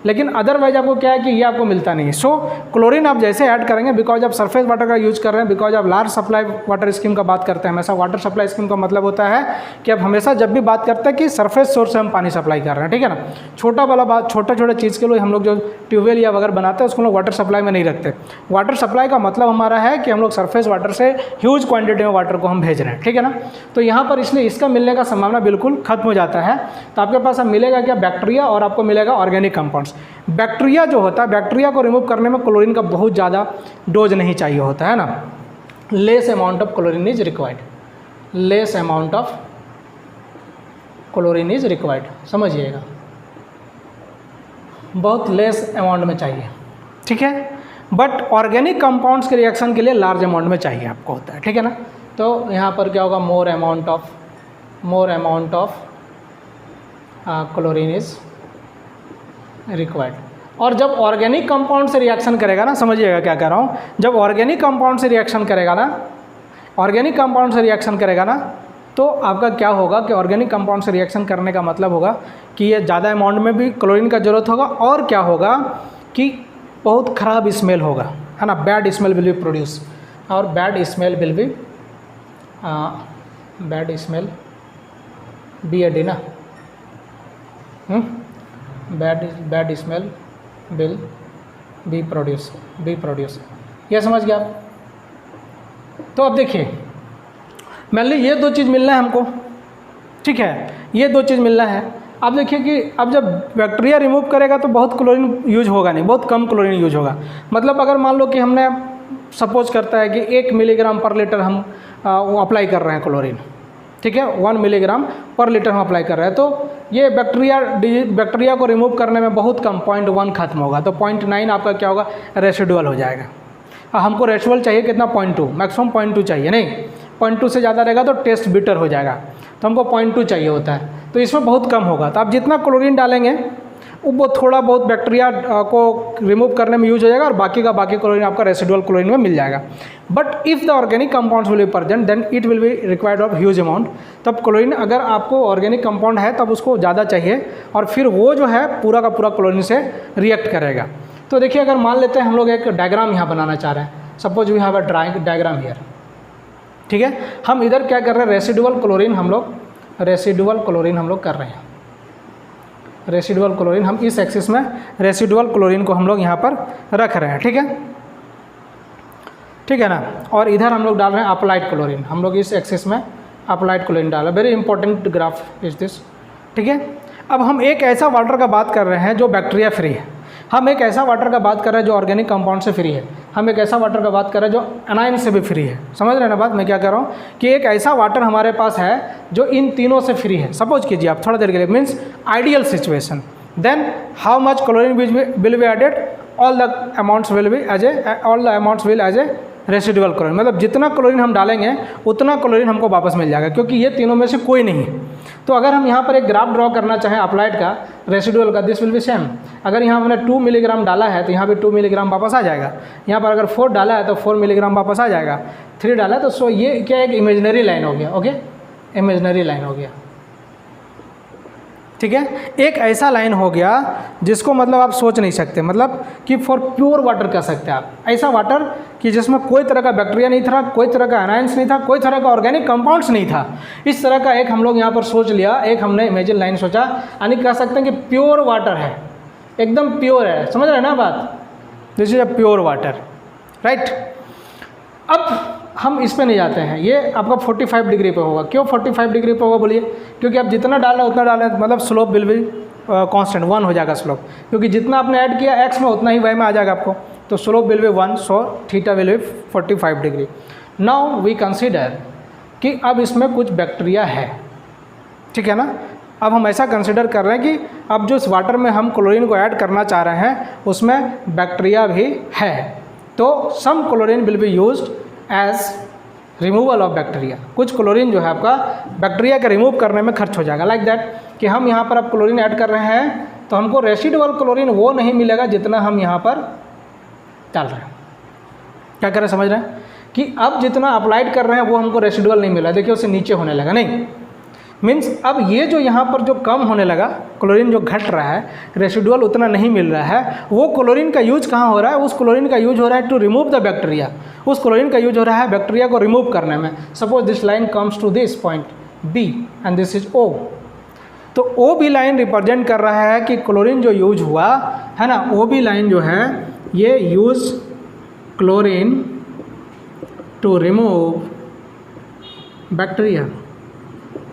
लेकिन अदरवाइज आपको क्या है कि ये आपको मिलता नहीं है। सो क्लोरीन आप जैसे ऐड करेंगे, बिकॉज आप सरफेस वाटर का यूज कर रहे हैं, बिकॉज आप लार्ज सप्लाई वाटर स्कीम का बात करते हैं हमेशा। वाटर सप्लाई स्कीम का मतलब होता है कि आप हमेशा जब भी बात करते हैं कि सरफेस सोर्स से हम पानी सप्लाई कर रहे हैं, ठीक है ना। छोटा वाला बात, छोटे छोटे चीज़ के लिए हम लोग जो ट्यूबवेल या वगैरह बनाते हैं उसको लोग वाटर सप्लाई में नहीं रखते। वाटर सप्लाई का मतलब हमारा है कि हम लोग सरफेस वाटर से ह्यूज क्वांटिटी में वाटर को हम भेज रहे हैं, ठीक है ना। तो यहाँ पर इसलिए इसका मिलने का संभावना बिल्कुल खत्म हो जाता है। तो आपके पास अब मिलेगा क्या, बैक्टीरिया, और आपको मिलेगा ऑर्गेनिक कंपाउंड्स। बैक्टीरिया जो होता है, बैक्टीरिया को रिमूव करने में क्लोरीन का बहुत ज़्यादा डोज नहीं चाहिए होता है ना। Less amount of chlorine is required, less amount of chlorine is required, समझिएगा, बहुत लेस अमाउंट में चाहिए, ठीक है। बट ऑर्गेनिक कंपाउंड्स के रिएक्शन के लिए लार्ज अमाउंट में चाहिए आपको होता है, ठीक है ना। तो यहाँ पर क्या होगा, more amount of chlorine is required. और जब ऑर्गेनिक कंपाउंड से रिएक्शन करेगा ना, समझिएगा क्या कह रहा हूँ, जब ऑर्गेनिक कंपाउंड से रिएक्शन करेगा ना, ऑर्गेनिक कंपाउंड से रिएक्शन करेगा ना, तो आपका क्या होगा कि ऑर्गेनिक कंपाउंड से रिएक्शन करने का मतलब होगा कि ये ज़्यादा अमाउंट में भी क्लोरीन का ज़रूरत होगा, और क्या होगा कि बहुत ख़राब स्मेल होगा, है ना। Bad smell will be produce, और bad smell will be BAD ना, bad smell will be produce, यह समझ गया आप। तो अब देखिए, मान ली ये दो चीज़ मिलना है हमको, ठीक है, ये दो चीज़ मिलना है। अब देखिए कि अब जब बैक्टीरिया रिमूव करेगा तो बहुत क्लोरीन यूज होगा नहीं, बहुत कम क्लोरीन यूज होगा। मतलब अगर मान लो कि हमने सपोज करता है कि 1 मिलीग्राम पर लीटर हम वो अप्लाई कर रहे हैं क्लोरीन, ठीक है, 1 मिलीग्राम पर लीटर हम अप्लाई कर रहे हैं, तो ये बैक्टीरिया को रिमूव करने में बहुत कम 0.1 खत्म होगा, तो 0.9 आपका क्या होगा, रेसिडुअल हो जाएगा। हमको रेसिडुअल चाहिए कितना, 0.2, मैक्सिमम 0.2 चाहिए, नहीं 0.2 से ज़्यादा रहेगा तो टेस्ट बिटर हो जाएगा, तो हमको 0.2 चाहिए होता है, तो इसमें बहुत कम होगा। तो आप जितना क्लोरीन डालेंगे वो थोड़ा बहुत बैक्टीरिया को रिमूव करने में यूज हो जाएगा, और बाकी क्लोरीन आपका रेसिडुअल क्लोरीन में मिल जाएगा। But if the organic compounds will be present then it will be required of huge amount. तब क्लोरीन अगर आपको ऑर्गेनिक कंपाउंड है तब उसको ज़्यादा चाहिए, और फिर वो जो है पूरा का पूरा क्लोरीन से रिएक्ट करेगा। तो देखिए, अगर मान लेते हैं हम लोग एक डायग्राम यहाँ बनाना चाह रहे हैं, suppose we have a diagram here, ठीक है। हम इधर क्या कर रहे हैं, रेसिडुअल क्लोरीन हम लोग कर रहे हैं, रेसिडुअल क्लोरीन हम इस एक्सिस में रेसिडुअल क्लोरीन को हम लोग यहाँ पर रख रहे हैं, ठीक है ना। और इधर हम लोग डाल रहे हैं अप्लाइड क्लोरीन, हम लोग इस एक्सिस में अप्लाइड क्लोरीन डाल रहे हैं। Very important graph is this, ठीक है। अब हम एक ऐसा वाटर का बात कर रहे हैं जो बैक्टीरिया फ्री है, हम एक ऐसा वाटर का बात कर रहे हैं जो ऑर्गेनिक कंपाउंड से फ्री है, हम एक ऐसा वाटर का बात कर रहे हैं जो एनाइन से भी फ्री है। समझ रहे हैं ना बात मैं क्या कर रहा हूँ, कि एक ऐसा वाटर हमारे पास है जो इन तीनों से फ्री है। सपोज कीजिए आप थोड़ा देर के लिए, means ideal situation, then how much chlorine will be added, all the amounts will as a residual chlorine. मतलब जितना क्लोरीन हम डालेंगे उतना क्लोरीन हमको वापस मिल जाएगा, क्योंकि ये तीनों में से कोई नहीं है। तो अगर हम यहाँ पर एक ग्राफ ड्रॉ करना चाहें अप्लाइड का, रेसिडुअल का, दिस विल बी सेम। अगर यहाँ हमने 2 मिलीग्राम डाला है तो यहाँ पे 2 मिलीग्राम वापस आ जाएगा, यहाँ पर अगर 4 डाला है तो 4 मिलीग्राम वापस आ जाएगा, 3 डाला है तो सो ये क्या एक इमेजिनरी लाइन हो गया, ओके, इमेजिनरी लाइन हो गया, ठीक है। एक ऐसा लाइन हो गया जिसको मतलब आप सोच नहीं सकते, मतलब कि फॉर प्योर वाटर कह सकते हैं आप, ऐसा वाटर कि जिसमें कोई तरह का बैक्टीरिया नहीं था, कोई तरह का एनायंस नहीं था, कोई तरह का ऑर्गेनिक कंपाउंड्स नहीं था। इस तरह का एक हम लोग यहाँ पर सोच लिया, एक हमने इमेजिन लाइन सोचा, यानी कह सकते हैं कि प्योर वाटर है, एकदम प्योर है। समझ रहे हैं ना बात, this is a pure water, right. अब हम इस पे नहीं जाते हैं, ये आपका 45 डिग्री पे होगा। क्यों 45 डिग्री पे होगा बोलिए, क्योंकि आप जितना डालें उतना डालें, मतलब स्लोप विल बी कांस्टेंट 1 हो जाएगा स्लोप, क्योंकि जितना आपने ऐड किया एक्स में उतना ही वाई में आ जाएगा आपको, तो slope will be 1, so theta will be 45 degree. Now we consider कि अब इसमें कुछ बैक्टीरिया है, ठीक है ना। अब हम ऐसा कंसिडर कर रहे हैं कि अब जो इस वाटर में हम क्लोरीन को ऐड करना चाह रहे हैं उसमें बैक्टीरिया भी है, तो some chlorine will be used as removal of bacteria, कुछ क्लोरीन जो है आपका बैक्टीरिया के रिमूव करने में खर्च हो जाएगा। लाइक दैट कि हम यहाँ पर अब क्लोरीन ऐड कर रहे हैं तो हमको रेसिडुअल क्लोरीन वो नहीं मिलेगा जितना हम यहाँ पर डाल रहे हैं। क्या कर रहे हैं, समझ रहे हैं कि अब जितना अप्लाइड कर रहे हैं वो हमको रेसिडुअल नहीं मिला, देखिए उससे नीचे होने लगा, नहीं मीन्स अब ये जो यहाँ पर जो कम होने लगा, क्लोरीन जो घट रहा है, रेसिडुअल उतना नहीं मिल रहा है, वो क्लोरीन का यूज कहाँ हो रहा है, उस क्लोरीन का यूज हो रहा है टू रिमूव द बैक्टीरिया, उस क्लोरीन का यूज हो रहा है बैक्टीरिया को रिमूव करने में। Suppose this line comes to this point B and this is O, तो ओ बी लाइन रिप्रेजेंट कर रहा है कि क्लोरीन जो यूज हुआ है ना, ओ बी लाइन जो है ये use chlorine to remove bacteria,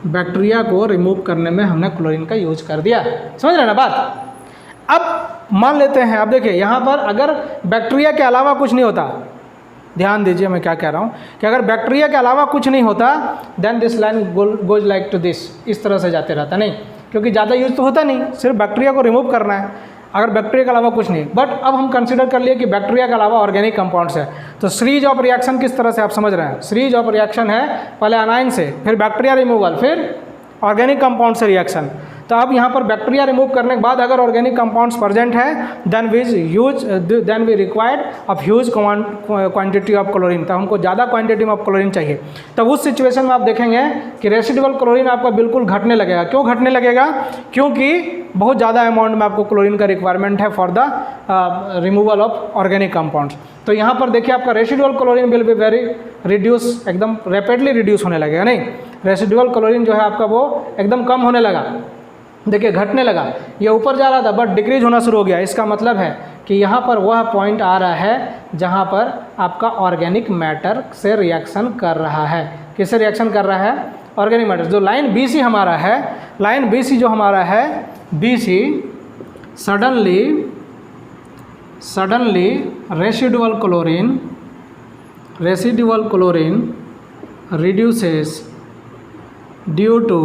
bacteria को रिमूव करने में हमने क्लोरीन का यूज कर दिया। समझ रहे ना बात। अब मान लेते हैं, अब देखिए यहाँ पर अगर बैक्टीरिया के अलावा कुछ नहीं होता, ध्यान दीजिए मैं क्या कह रहा हूँ कि अगर बैक्टीरिया के अलावा कुछ नहीं होता then this line goes like to this, इस तरह से जाते रहता, नहीं क्योंकि ज़्यादा यूज तो होता नहीं, सिर्फ बैक्टीरिया को रिमूव करना है, अगर बैक्टीरिया के अलावा कुछ नहीं। बट अब हम कंसीडर कर लिए कि बैक्टीरिया के अलावा ऑर्गेनिक कंपाउंड्स है, तो सीरीज ऑफ रिएक्शन किस तरह से आप समझ रहे हैं, सीरीज ऑफ रिएक्शन है पहले अनाइन से, फिर बैक्टीरिया रिमूवल, फिर ऑर्गेनिक कंपाउंड से रिएक्शन। तो अब यहाँ पर बैक्टीरिया रिमूव करने के बाद अगर ऑर्गेनिक कंपाउंड्स प्रेजेंट है then we required of huge quantity of chlorine, तो हमको ज़्यादा क्वांटिटी में ऑफ क्लोरीन चाहिए। तब उस सिचुएशन में आप देखेंगे कि रेसिडुअल क्लोरीन आपका बिल्कुल घटने लगेगा। क्यों घटने लगेगा? क्योंकि बहुत ज़्यादा अमाउंट में आपको क्लोरीन का रिक्वायरमेंट है for the removal of organic compounds. तो यहाँ पर देखिए आपका residual chlorine will be very reduce, एकदम रैपिडली रिड्यूस होने लगेगा, नहीं रेसिडुअल क्लोरीन जो है आपका वो एकदम कम होने लगा, देखिए घटने लगा, ये ऊपर जा रहा था बट डिक्रीज होना शुरू हो गया। इसका मतलब है कि यहाँ पर वह पॉइंट आ रहा है जहाँ पर आपका ऑर्गेनिक मैटर से रिएक्शन कर रहा है। किससे रिएक्शन कर रहा है? Organic matter. जो लाइन बी सी हमारा है, लाइन बी सी जो हमारा है, b c suddenly residual chlorine reduces due to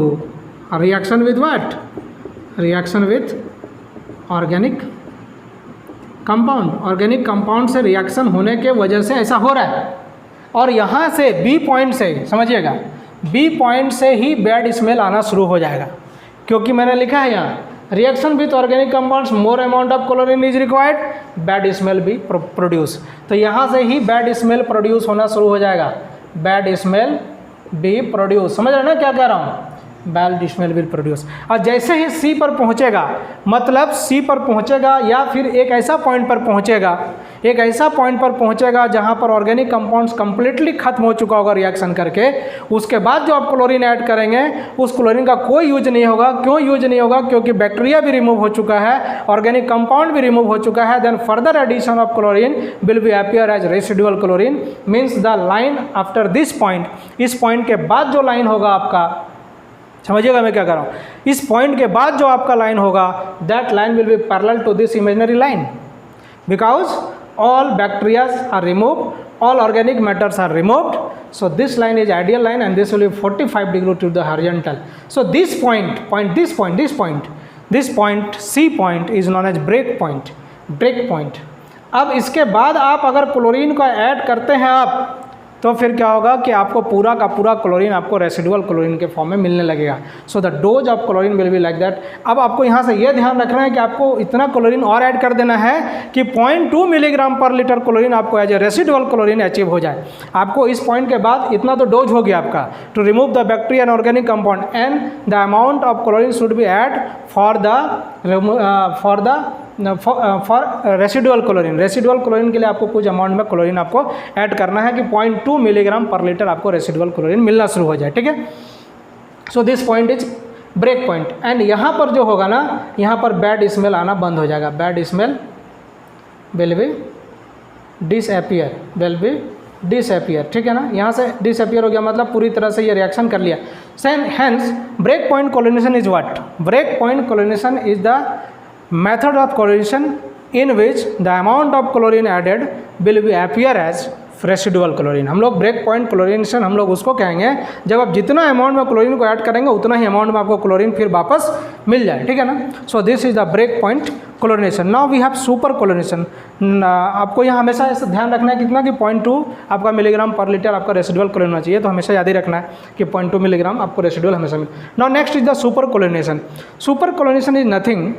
a reaction with what? Reaction with organic compound। Organic compound से रिएक्शन होने के वजह से ऐसा हो रहा है। और यहाँ से बी पॉइंट से, समझिएगा, बी पॉइंट से ही बैड स्मेल आना शुरू हो जाएगा, क्योंकि मैंने लिखा है यहाँ reaction with organic compounds more amount of chlorine is required, bad smell B produce. तो यहाँ से ही बैड स्मेल प्रोड्यूस होना शुरू हो जाएगा, बैड स्मेल बी प्रोड्यूस। समझ रहे ना क्या कह रहा हूँ? Bad smell will produce. और जैसे ही सी पर पहुँचेगा, मतलब सी पर पहुँचेगा या फिर एक ऐसा पॉइंट पर पहुँचेगा जहाँ पर ऑर्गेनिक कंपाउंड्स कंप्लीटली खत्म हो चुका होगा रिएक्शन करके, उसके बाद जो आप क्लोरीन ऐड करेंगे उस क्लोरीन का कोई यूज नहीं होगा। क्यों यूज नहीं होगा? क्योंकि बैक्टीरिया भी रिमूव हो चुका है, ऑर्गेनिक कंपाउंड भी रिमूव हो चुका है। Then further addition of chlorine will be appear as residual chlorine, means the line after this point, इस पॉइंट के बाद जो लाइन होगा आपका, समझिएगा मैं क्या कर रहा हूँ, इस पॉइंट के बाद जो आपका लाइन होगा that line will be parallel to this imaginary line, because all bacterias are remove, all organic matters are removed, so this line is ideal line and this will be 45 degree to the horizontal. So this point C point is known as break point। अब इसके बाद आप अगर chlorine को add करते हैं आप, तो फिर क्या होगा कि आपको पूरा का पूरा क्लोरीन आपको रेसिडुअल क्लोरीन के फॉर्म में मिलने लगेगा। सो the dose of chlorine will be like that. अब आपको यहाँ से ये ध्यान रखना है कि आपको इतना क्लोरीन और ऐड कर देना है कि 0.2 मिलीग्राम पर लीटर क्लोरीन आपको as a residual chlorine achieve हो जाए। आपको इस पॉइंट के बाद इतना तो डोज हो गया आपका to remove the bacteria and organic compound, and the amount of chlorine should be add for residual chlorine. Residual chlorine के लिए आपको कुछ अमाउंट में क्लोरीन आपको ऐड करना है कि 0.2 मिलीग्राम पर लीटर आपको रेसिडुअल क्लोरीन मिलना शुरू हो जाए, ठीक है। So this point is break point, and यहाँ पर जो होगा ना, यहाँ पर बैड स्मेल आना बंद हो जाएगा, bad smell will B disappear, ठीक है ना। यहाँ से डिसअपियर हो गया, मतलब पूरी तरह से ये रिएक्शन कर लिया। Hence break point chlorination is what? Break point chlorination is the method of chlorination in which the amount of chlorine added will be appear as residual chlorine. हम लोग ब्रेक पॉइंट क्लोरीनेशन हम लोग उसको कहेंगे जब आप जितना अमाउंट में क्लोरीन को ऐड करेंगे उतना ही अमाउंट में आपको क्लोरीन फिर वापस मिल जाए, ठीक है ना। So this is the break point chlorination. Now we have super chlorination. आपको यहाँ हमेशा ऐसा ध्यान रखना है कितना कि 0.2 आपका मिलीग्राम पर लीटर आपका रेसिडुअल क्लोरीन होना चाहिए, तो हमेशा याद ही रखना है कि 0.2 मिलीग्राम आपको रेसिडुअल हमेशा मिले। Now next is the super chlorination. Super chlorination is nothing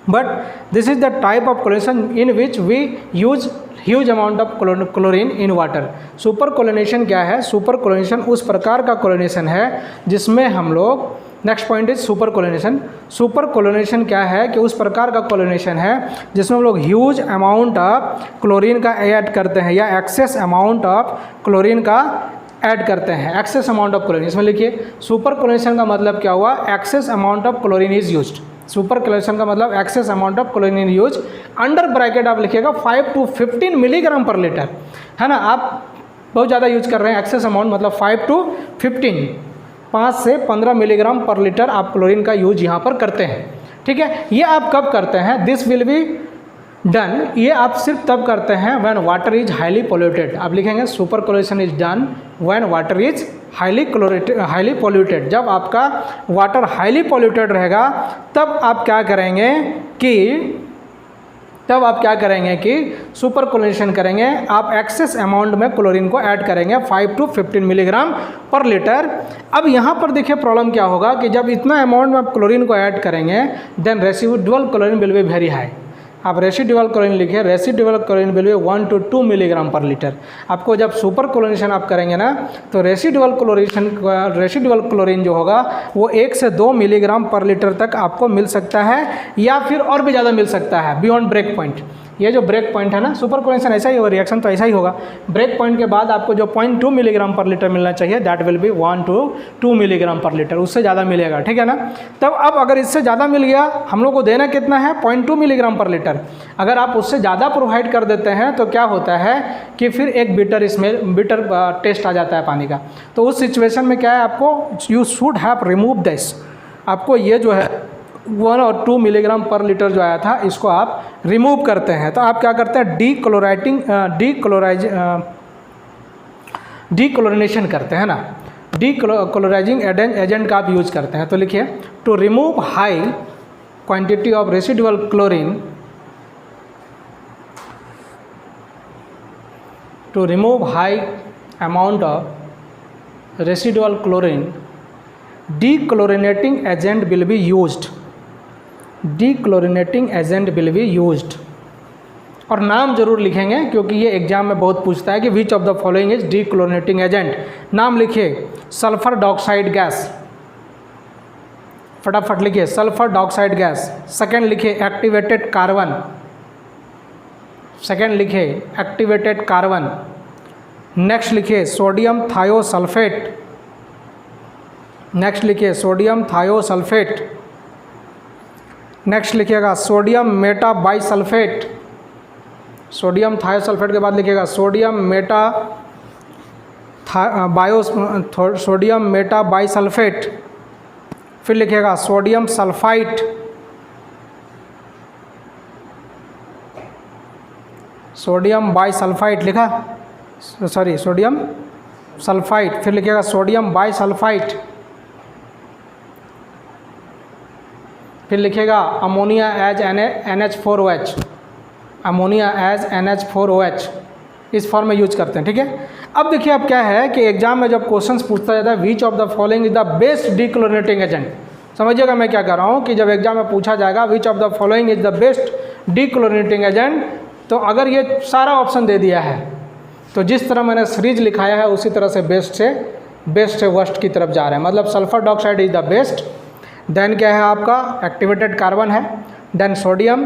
but this is the type of chlorination in which we use huge amount of chlorine in water। Super chlorination क्या है? Super chlorination उस प्रकार का chlorination है जिसमें हम लोग, next point is super chlorination. Super chlorination क्या है कि उस प्रकार का क्लोरीनेशन है जिसमें हम लोग ह्यूज अमाउंट ऑफ क्लोरीन का ऐड करते हैं या एक्सेस अमाउंट ऑफ क्लोरीन का ऐड करते हैं। एक्सेस अमाउंट ऑफ क्लोरीन, इसमें लिखिए सुपर क्लोरीनेशन का मतलब क्या हुआ? Excess amount of chlorine is used. Super chlorination का मतलब excess amount of chlorine in use. Under bracket आप लिखिएगा 5 to 15 मिलीग्राम पर लीटर, है ना। आप बहुत ज़्यादा यूज कर रहे हैं, एक्सेस अमाउंट मतलब 5 to 15, 5 से 15 मिलीग्राम पर लीटर आप क्लोरीन का यूज यहाँ पर करते हैं, ठीक है। ये आप कब करते हैं? दिस विल बी डन, ये आप सिर्फ तब करते हैं when water is highly polluted. आप लिखेंगे super chlorination is done when water is highly polluted. जब आपका वाटर हाईली पोल्यूटेड रहेगा तब आप क्या करेंगे कि सुपर क्लोरीनेशन करेंगे। आप एक्सेस अमाउंट में क्लोरीन को ऐड करेंगे 5 to 15 मिलीग्राम पर लीटर। अब यहाँ पर देखिए प्रॉब्लम क्या होगा कि जब इतना अमाउंट में आप क्लोरीन को ऐड करेंगे then residual chlorine will be very high. आप रेसिडुअल क्लोरीन लिखिए, residual chlorine will be 1 to 2 milligram per litre. आपको जब सुपर क्लोरीनेशन आप करेंगे ना तो रेसिडुअल क्लोरीन जो होगा वो 1 से 2 मिलीग्राम पर लीटर तक आपको मिल सकता है या फिर और भी ज़्यादा मिल सकता है बियॉन्ड ब्रेक पॉइंट। ये जो ब्रेक पॉइंट है ना, सुपर क्लोरीनेशन ऐसा ही होगा, रिएक्शन तो ऐसा ही होगा। ब्रेक पॉइंट के बाद आपको जो 0.2 मिलीग्राम पर लीटर मिलना चाहिए that will be 1 to 2 milligram per litre, उससे ज़्यादा मिलेगा, ठीक है ना। तब अब अगर इससे ज़्यादा मिल गया, हम लोग को देना कितना है? 0.2 मिलीग्राम पर लीटर। अगर आप उससे ज़्यादा प्रोवाइड कर देते हैं तो क्या होता है कि फिर एक बिटर टेस्ट आ जाता है पानी का। तो उस सिचुएशन में क्या है, आपको you should have remove this. आपको ये जो है 1 और 2 मिलीग्राम पर लीटर जो आया था इसको आप रिमूव करते हैं। तो आप क्या करते हैं? डीक्लोरिनेशन करते हैं ना, डीक्लोराइजिंग एजेंट का आप यूज करते हैं। तो लिखिए to remove high quantity of residual chlorine, to remove high amount of residual chlorine dechlorinating agent will be used. Dechlorinating agent will be used, और नाम जरूर लिखेंगे क्योंकि ये एग्जाम में बहुत पूछता है कि which of the following is dechlorinating agent. नाम लिखिए सल्फर डाइऑक्साइड गैस, फटाफट लिखिए सल्फर डाइऑक्साइड गैस। सेकेंड लिखिए एक्टिवेटेड कार्बन, सेकेंड लिखिए एक्टिवेटेड कार्बन। नेक्स्ट लिखिए सोडियम थायोसल्फेट, नेक्स्ट लिखिए सोडियम थायोसल्फेट। नेक्स्ट लिखिएगा sodium meta bisulphate, sodium thiosulphate के बाद लिखिएगा सोडियम मेटा बाइसल्फेट। फिर लिखिएगा सोडियम सल्फाइट, सोडियम बाइसल्फाइट लिखा, सॉरी सोडियम सल्फाइट। फिर लिखिएगा सोडियम बाइसल्फाइट। फिर लिखिएगा ammonia as NH4OH, ammonia as NH4OH, इस फॉर्म में यूज करते हैं, ठीक है। अब देखिए अब क्या है कि एग्जाम में जब क्वेश्चंस पूछता जाता है which of the following is the best dechlorinating agent, समझिएगा मैं क्या कर रहा हूँ कि जब एग्जाम में पूछा जाएगा which of the following is the best dechlorinating agent, तो अगर ये सारा ऑप्शन दे दिया है तो जिस तरह मैंने सीरीज लिखाया है उसी तरह से बेस्ट से वर्स्ट की तरफ जा रहे हैं। मतलब sulphur dioxide is the best, then क्या है आपका एक्टिवेटेड कार्बन है, देन सोडियम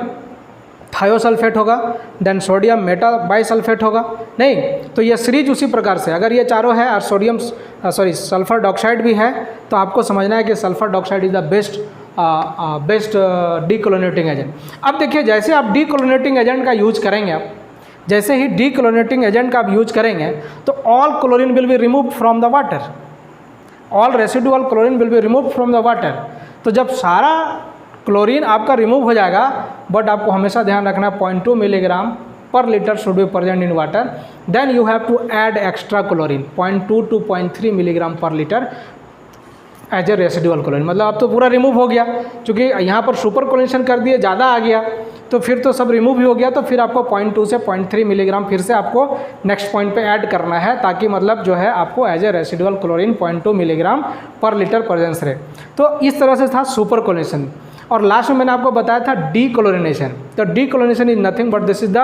थायोसल्फेट होगा, देन सोडियम मेटा बाइसल्फेट होगा। नहीं तो ये सीरीज उसी प्रकार से अगर ये चारों है और सल्फर डाइऑक्साइड भी है तो आपको समझना है कि sulphur dioxide is the best dechlorinating agent. अब देखिए जैसे आप डीक्लोरिनेटिंग एजेंट का यूज करेंगे, आप जैसे ही डीक्लोरिनेटिंग एजेंट का आप यूज करेंगे तो all chlorine will be remove from the water, all residual chlorine will be remove from the water. तो जब सारा क्लोरीन आपका रिमूव हो जाएगा, बट आपको हमेशा ध्यान रखना 0.2 milligram per liter should be present in water. Then you have to add extra chlorine 0.2 to 0.3 milligram per liter as a residual chlorine. मतलब अब तो पूरा रिमूव हो गया, क्योंकि यहाँ पर सुपर क्लोरीनेशन कर दिए, ज़्यादा आ गया तो फिर तो सब रिमूव ही हो गया। तो फिर आपको 0.2 से 0.3 मिलीग्राम फिर से आपको नेक्स्ट पॉइंट पे ऐड करना है, ताकि मतलब जो है आपको as a residual chlorine 0.2 milligram per litre presence रहे। तो इस तरह से था सुपर क्लोरीनेशन। और लास्ट में मैंने आपको बताया था डीक्लोरिनेशन। तो dechlorination is nothing but this is the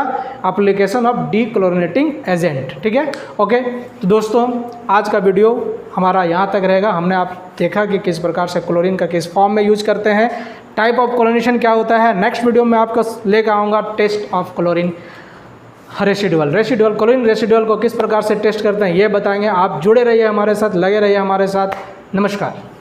application of dechlorinating agent. ठीक है, ओके। तो दोस्तों आज का वीडियो हमारा यहाँ तक रहेगा। हमने आप देखा कि किस प्रकार से क्लोरीन का किस फॉर्म में यूज करते हैं, टाइप ऑफ क्लोरिनेशन क्या होता है। नेक्स्ट वीडियो में आपको लेकर आऊँगा test of chlorine residual chlorine residual को किस प्रकार से टेस्ट करते हैं ये बताएंगे। आप जुड़े रहिए हमारे साथ, लगे रहिए हमारे साथ। नमस्कार।